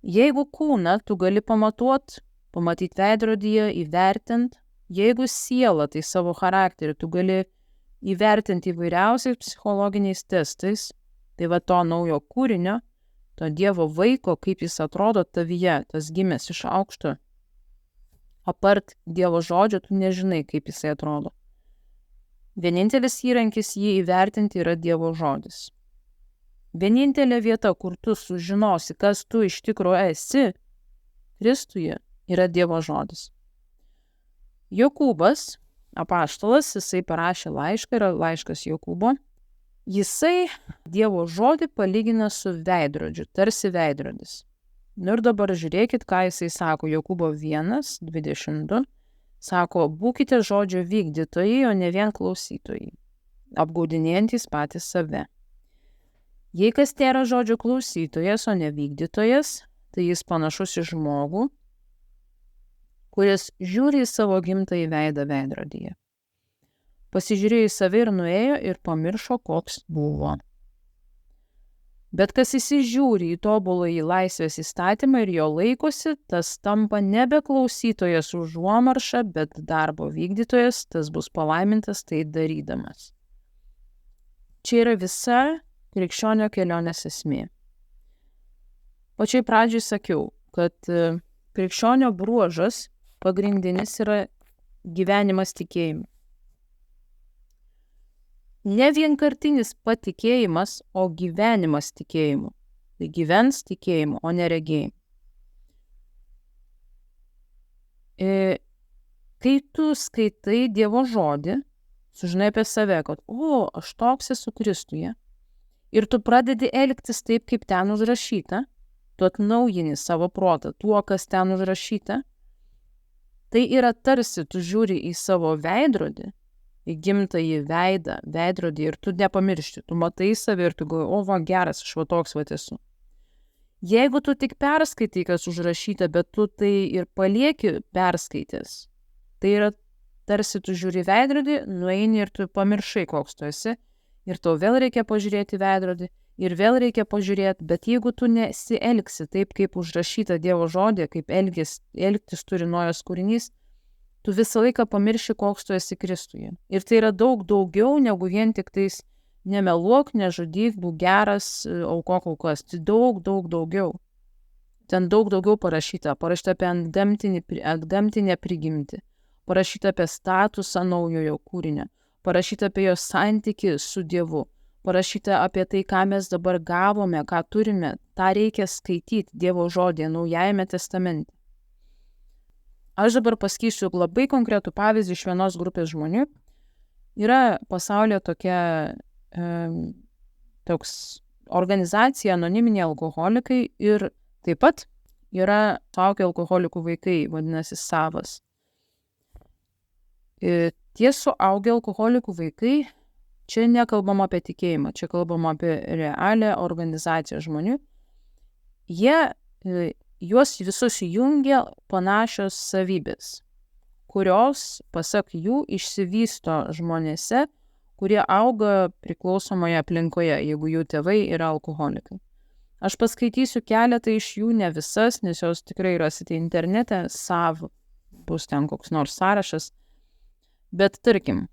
Jeigu kūną tu gali pamatyti veidrodyje, įvertinti, jeigu sielą, tai savo charakterį, tu gali įvertinti įvairiausiais psichologiniais testais, tai va to naujo kūrinio, to Dievo vaiko, kaip jis atrodo tavyje, tas gimęs iš aukšto. Apart Dievo žodžio, tu nežinai, kaip jisai atrodo. Vienintelis įrankis jį įvertinti yra Dievo žodis. Vienintelė vieta, kur tu sužinosi, kas tu iš tikrųjų esi, Kristuje, yra Dievo žodis. Jokūbas, apaštalas, jisai parašė laišką, yra laiškas Jokūbo. Jisai Dievo žodį palygina su veidrodžiu, tarsi veidrodis. Ir dabar žiūrėkit, ką jisai sako, Jokūbo 1:22. Sako, būkite žodžio vykdytojai, o ne vien klausytojai, apgaudinėjantys patys save. Jei kas tėra žodžio klausytojas, o ne vykdytojas, tai jis panašus į žmogų, kuris žiūri į savo gimtąjį veidą veidrodyje. Pasižiūrėjo į save ir nuėjo ir pamiršo, koks buvo. Bet kas įsižiūri į tobuląjį laisvės įstatymą ir jo laikosi, tas tampa nebe klausytojas užuomarša, bet darbo vykdytojas, tas bus palaimintas tai darydamas. Čia yra visa krikščionio kelionės esmė. Pačiai pradžiai sakiau, kad krikščionio bruožas pagrindinis yra gyvenimas tikėjimu. Ne vienkartinis patikėjimas, o gyvenimas tikėjimu. Tai gyvens tikėjimu, o ne regėjimu. Kai tu skaitai Dievo žodį, sužinai apie save, kad, aš toks esu Kristuje, ir tu pradedi elgtis taip, kaip ten užrašyta, tu atnaujini savo protą tuo, kas ten užrašyta, tai yra tarsi tu žiūri į savo veidrodį, į gimtąjį veidą, veidrodį ir tu nepamiršti, tu matai save ir tu galvoji, geras, aš va toks va esu. Jeigu tu tik perskaitai, kas užrašyta, bet tu tai ir palieki perskaitęs, tai yra tarsi tu žiūri veidrodį, nueini ir tu pamiršai, koks tu esi, ir tau vėl reikia pažiūrėti veidrodį, ir vėl reikia pažiūrėti, bet jeigu tu nesielgsi taip, kaip užrašyta Dievo žodė, kaip elgtis turi naujas kūrinys, tu visą laiką pamirši, koks tu esi Kristuje. Ir tai yra daug daugiau negu vien tik tais nemeluok, nežudyk, būk geras, aukok aukas. Tai daug daugiau. Ten daug daugiau parašyta. Parašyta apie antgamtinę prigimtį. Parašyta apie statusą naujojo kūrinio. Parašyta apie jo santykį su Dievu. Parašyta apie tai, ką mes dabar gavome, ką turime. Ta reikia skaityti Dievo žodį Naujajame testamente. Aš dabar pasakysiu labai konkretų pavyzdį iš vienos grupės žmonių. Yra pasaulyje toks organizacija anoniminiai alkoholikai ir taip pat yra suaugę alkoholikų vaikai, vadinasi Savas. Tie suaugę alkoholikų vaikai, čia nekalbam apie tikėjimą, čia kalbam apie realią organizaciją žmonių. Juos visus jungia panašios savybės, kurios, pasak jų, išsivysto žmonėse, kurie auga priklausomoje aplinkoje, jeigu jų tėvai yra alkoholikai. Aš paskaitysiu keletą iš jų, ne visas, nes jos tikrai rasite internete, Sav, bus ten koks nors sąrašas, bet tarkim,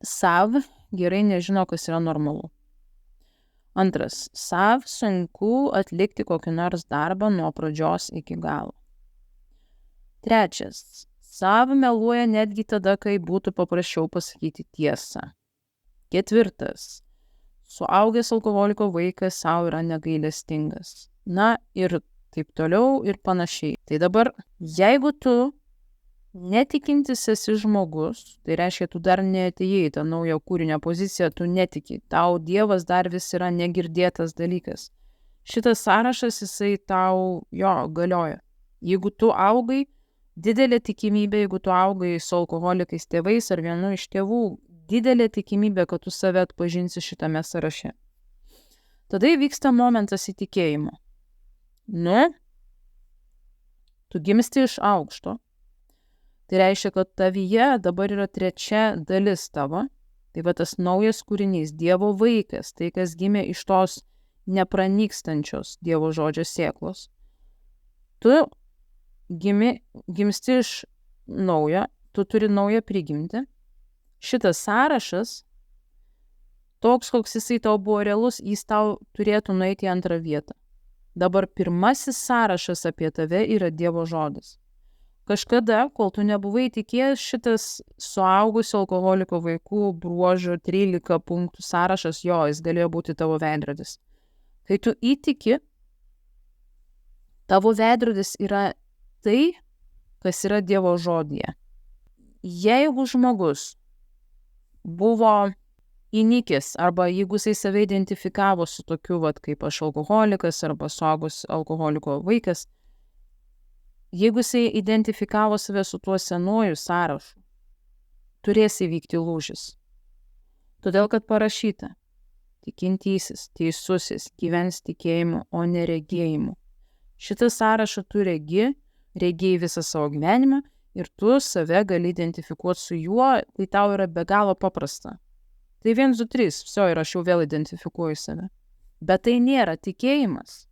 Sav gerai nežino, kas yra normalu. Antras, Sav sunku atlikti kokį nors darbą nuo pradžios iki galo. Trečias, Sav meluoja netgi tada, kai būtų paprasčiau pasakyti tiesą. Ketvirtas, suaugęs alkoholiko vaikas sau yra negailestingas. Na ir taip toliau ir panašiai. Tai dabar, jeigu tu netikintis esi žmogus, tai reiškia, tu dar neatėjai į tą naują kūrinio poziciją, tu netiki, tau Dievas dar vis yra negirdėtas dalykas. Šitas sąrašas, jisai tau, galioja. Jeigu tu augai Didelė tikimybė, jeigu tu augai su alkoholikais tėvais ar vienu iš tėvų, didelė tikimybė, kad tu save atpažinsi šitame sąraše. Tada įvyksta momentas įtikėjimo. Tu gimsti iš aukšto. Tai reiškia, kad tavyje dabar yra trečia dalis tavo. Tai va tas naujas kūrinys, Dievo vaikas, tai kas gimė iš tos nepranykstančios Dievo žodžio sėklos. Tu gimsti iš naujo, tu turi naują prigimtį. Šitas sąrašas, toks, koks jisai tau buvo realus, jis tau turėtų nueiti į antrą vietą. Dabar pirmasis sąrašas apie tave yra Dievo žodis. Kažkada, kol tu nebuvai tikėjęs, šitas suaugusių alkoholiko vaikų bruožų 13 punktų sąrašas, jis galėjo būti tavo veidrodis. Kai tu įtiki, tavo veidrodis yra tai, kas yra Dievo žodyje. Jeigu žmogus buvo įnikęs, arba jeigu jisai save identifikavo su tokiu, kaip aš alkoholikas, arba suaugus alkoholiko vaikas, jeigu jisai identifikavo save su tuo senuoju sąrašu, turės įvykti lūžis. Todėl, kad parašyta, tikintysis, teisusis, gyvens tikėjimu, o ne regėjimu. Šitą sąrašą tu regėjai visą savo gyvenimą ir tu save gali identifikuoti su juo, tai tau yra be galo paprasta. Tai 1, 2, 3, ir aš jau vėl identifikuoju save. Bet tai nėra tikėjimas.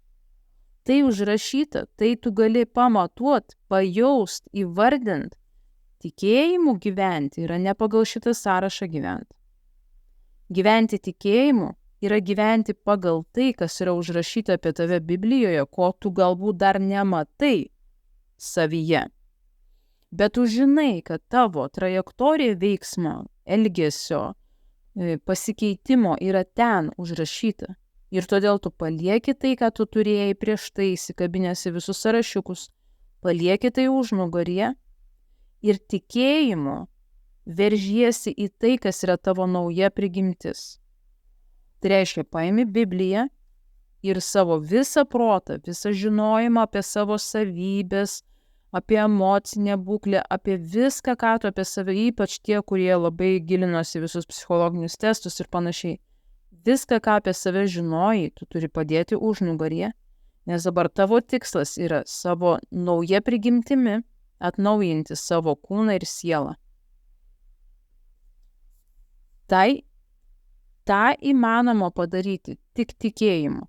Tai užrašyta, tai tu gali pamatuot, pajaust, įvardint. Tikėjimu gyventi yra ne pagal šitą sąrašą gyventi. Gyventi tikėjimu yra gyventi pagal tai, kas yra užrašyta apie tave Biblijoje, ko tu galbūt dar nematai savyje. Bet tu žinai, kad tavo trajektorija veiksmo, elgesio, pasikeitimo yra ten užrašyta. Ir todėl tu palieki tai, ką tu turėjai prieš tai, įsikabinėsi visus sąrašiukus, palieki tai užnugaryje ir tikėjimu veržiesi į tai, kas yra tavo nauja prigimtis. Tai reiškia, paimi Bibliją ir savo visą protą, visą žinojimą apie savo savybės, apie emocinę būklę, apie viską, ką tu apie save, ypač tie, kurie labai gilinosi visus psichologinius testus ir panašiai. Viską, ką apie save žinojai, tu turi padėti užnugaryje, nes dabar tavo tikslas yra savo nauja prigimtimi atnaujinti savo kūną ir sielą. tą įmanoma padaryti tik tikėjimu.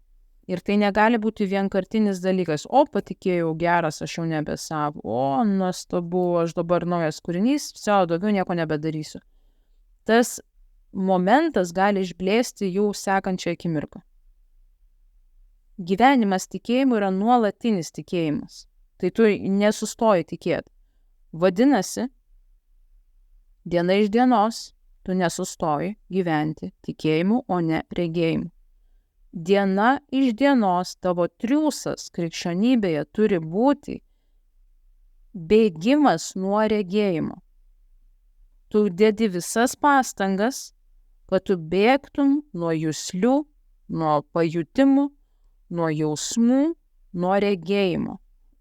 Ir tai negali būti vienkartinis dalykas. O, patikėjau, geras, aš jau nebesavo. O, nuostabu, aš dabar naujas kūrinys, daugiau nieko nebedarysiu. Tas momentas gali išblėsti jau sekančią akimirką. Gyvenimas tikėjimu yra nuolatinis tikėjimas. Tai tu nesustoji tikėti. Vadinasi, diena iš dienos tu nesustoji gyventi tikėjimu, o ne regėjimu. Diena iš dienos tavo triūsas krikščionybėje turi būti bėgimas nuo regėjimo. Tu dedi visas pastangas, kad tu bėgtum nuo juslių, nuo pajutimų, nuo jausmų, nuo regėjimo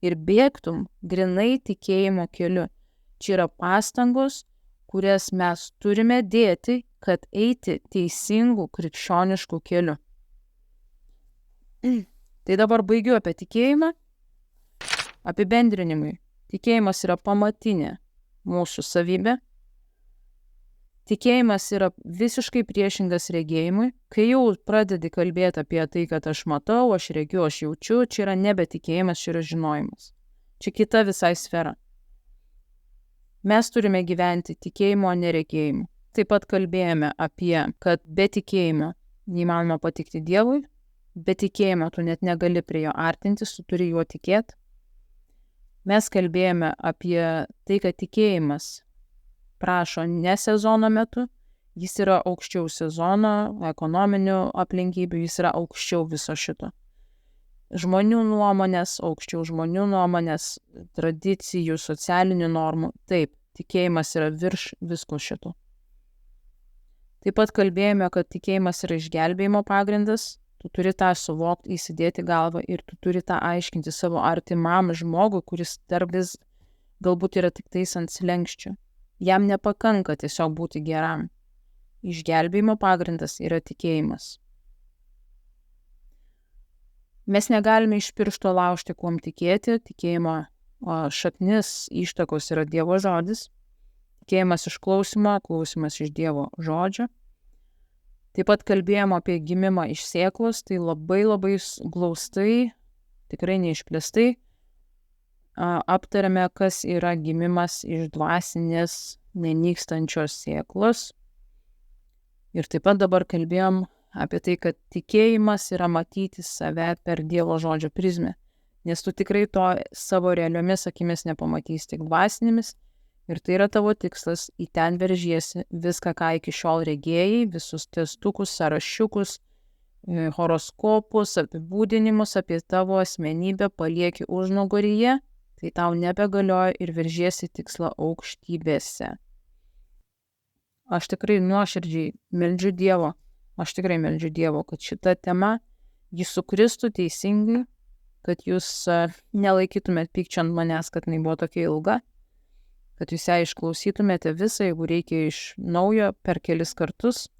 ir bėgtum grinai tikėjimo keliu. Čia yra pastangos, kurias mes turime dėti, kad eiti teisingų krikščioniškų kelių. Tai dabar baigiu apie tikėjimą. Apibendrinimui. Tikėjimas yra pamatinė mūsų savybė. Tikėjimas yra visiškai priešingas regėjimui. Kai jau pradedi kalbėti apie tai, kad aš matau, aš regiu, aš jaučiu, čia yra nebe tikėjimas, čia yra žinojimas. Čia kita visai sfera. Mes turime gyventi tikėjimo, o ne regėjimu. Taip pat kalbėjome apie, kad be tikėjimo neįmanoma patikti Dievui. Be tikėjimo tu net negali prie jo artintis, tu turi juo tikėti. Mes kalbėjome apie tai, kad tikėjimas prašo ne sezono metu, jis yra aukščiau sezono, ekonominių aplinkybių, jis yra aukščiau viso šito. Žmonių nuomonės, aukščiau žmonių nuomonės, tradicijų, socialinių normų. Taip, tikėjimas yra virš visko šito. Taip pat kalbėjome, kad tikėjimas yra išgelbėjimo pagrindas. Tu turi tą suvokti, įsidėti galvą ir tu turi tą aiškinti savo artimam žmogui, kuris dar vis galbūt yra tik tais ant slenksčio. Jam nepakanka tiesiog būti geram. Išgelbėjimo pagrindas yra tikėjimas. Mes negalime iš piršto laužti, kuom tikėti. Tikėjimo šaknis, ištakos yra Dievo žodis. Tikėjimas iš klausimo, klausimas iš Dievo žodžio. Taip pat kalbėjom apie gimimą iš sėklos, tai labai glaustai, tikrai neišplėstai, aptarėme, kas yra gimimas iš dvasinės nenykstančios sėklos. Ir taip pat dabar kalbėjom apie tai, kad tikėjimas yra matyti save per Dievo žodžio prizmę, nes tu tikrai to savo realiomis akimis nepamatysi, tik dvasinėmis. Ir tai yra tavo tikslas, į ten veržiesi viską, ką iki šiol regėjai, visus testukus, sąrašiukus, horoskopus, apibūdinimus apie tavo asmenybę palieki užnugaryje, tai tau nebegalioja ir veržiesi tikslą aukštybėse. Aš tikrai nuoširdžiai meldžiu Dievo, kad šita tema jį sukristų teisingai, kad jūs nelaikytumėt pykčio ant manęs, kad jinai buvo tokia ilga, kad jūs ją išklausytumėte visą, jeigu reikia iš naujo per kelis kartus.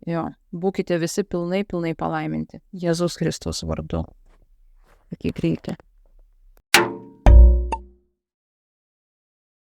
Būkite visi pilnai palaiminti. Jėzaus Kristaus vardu. Iki greito.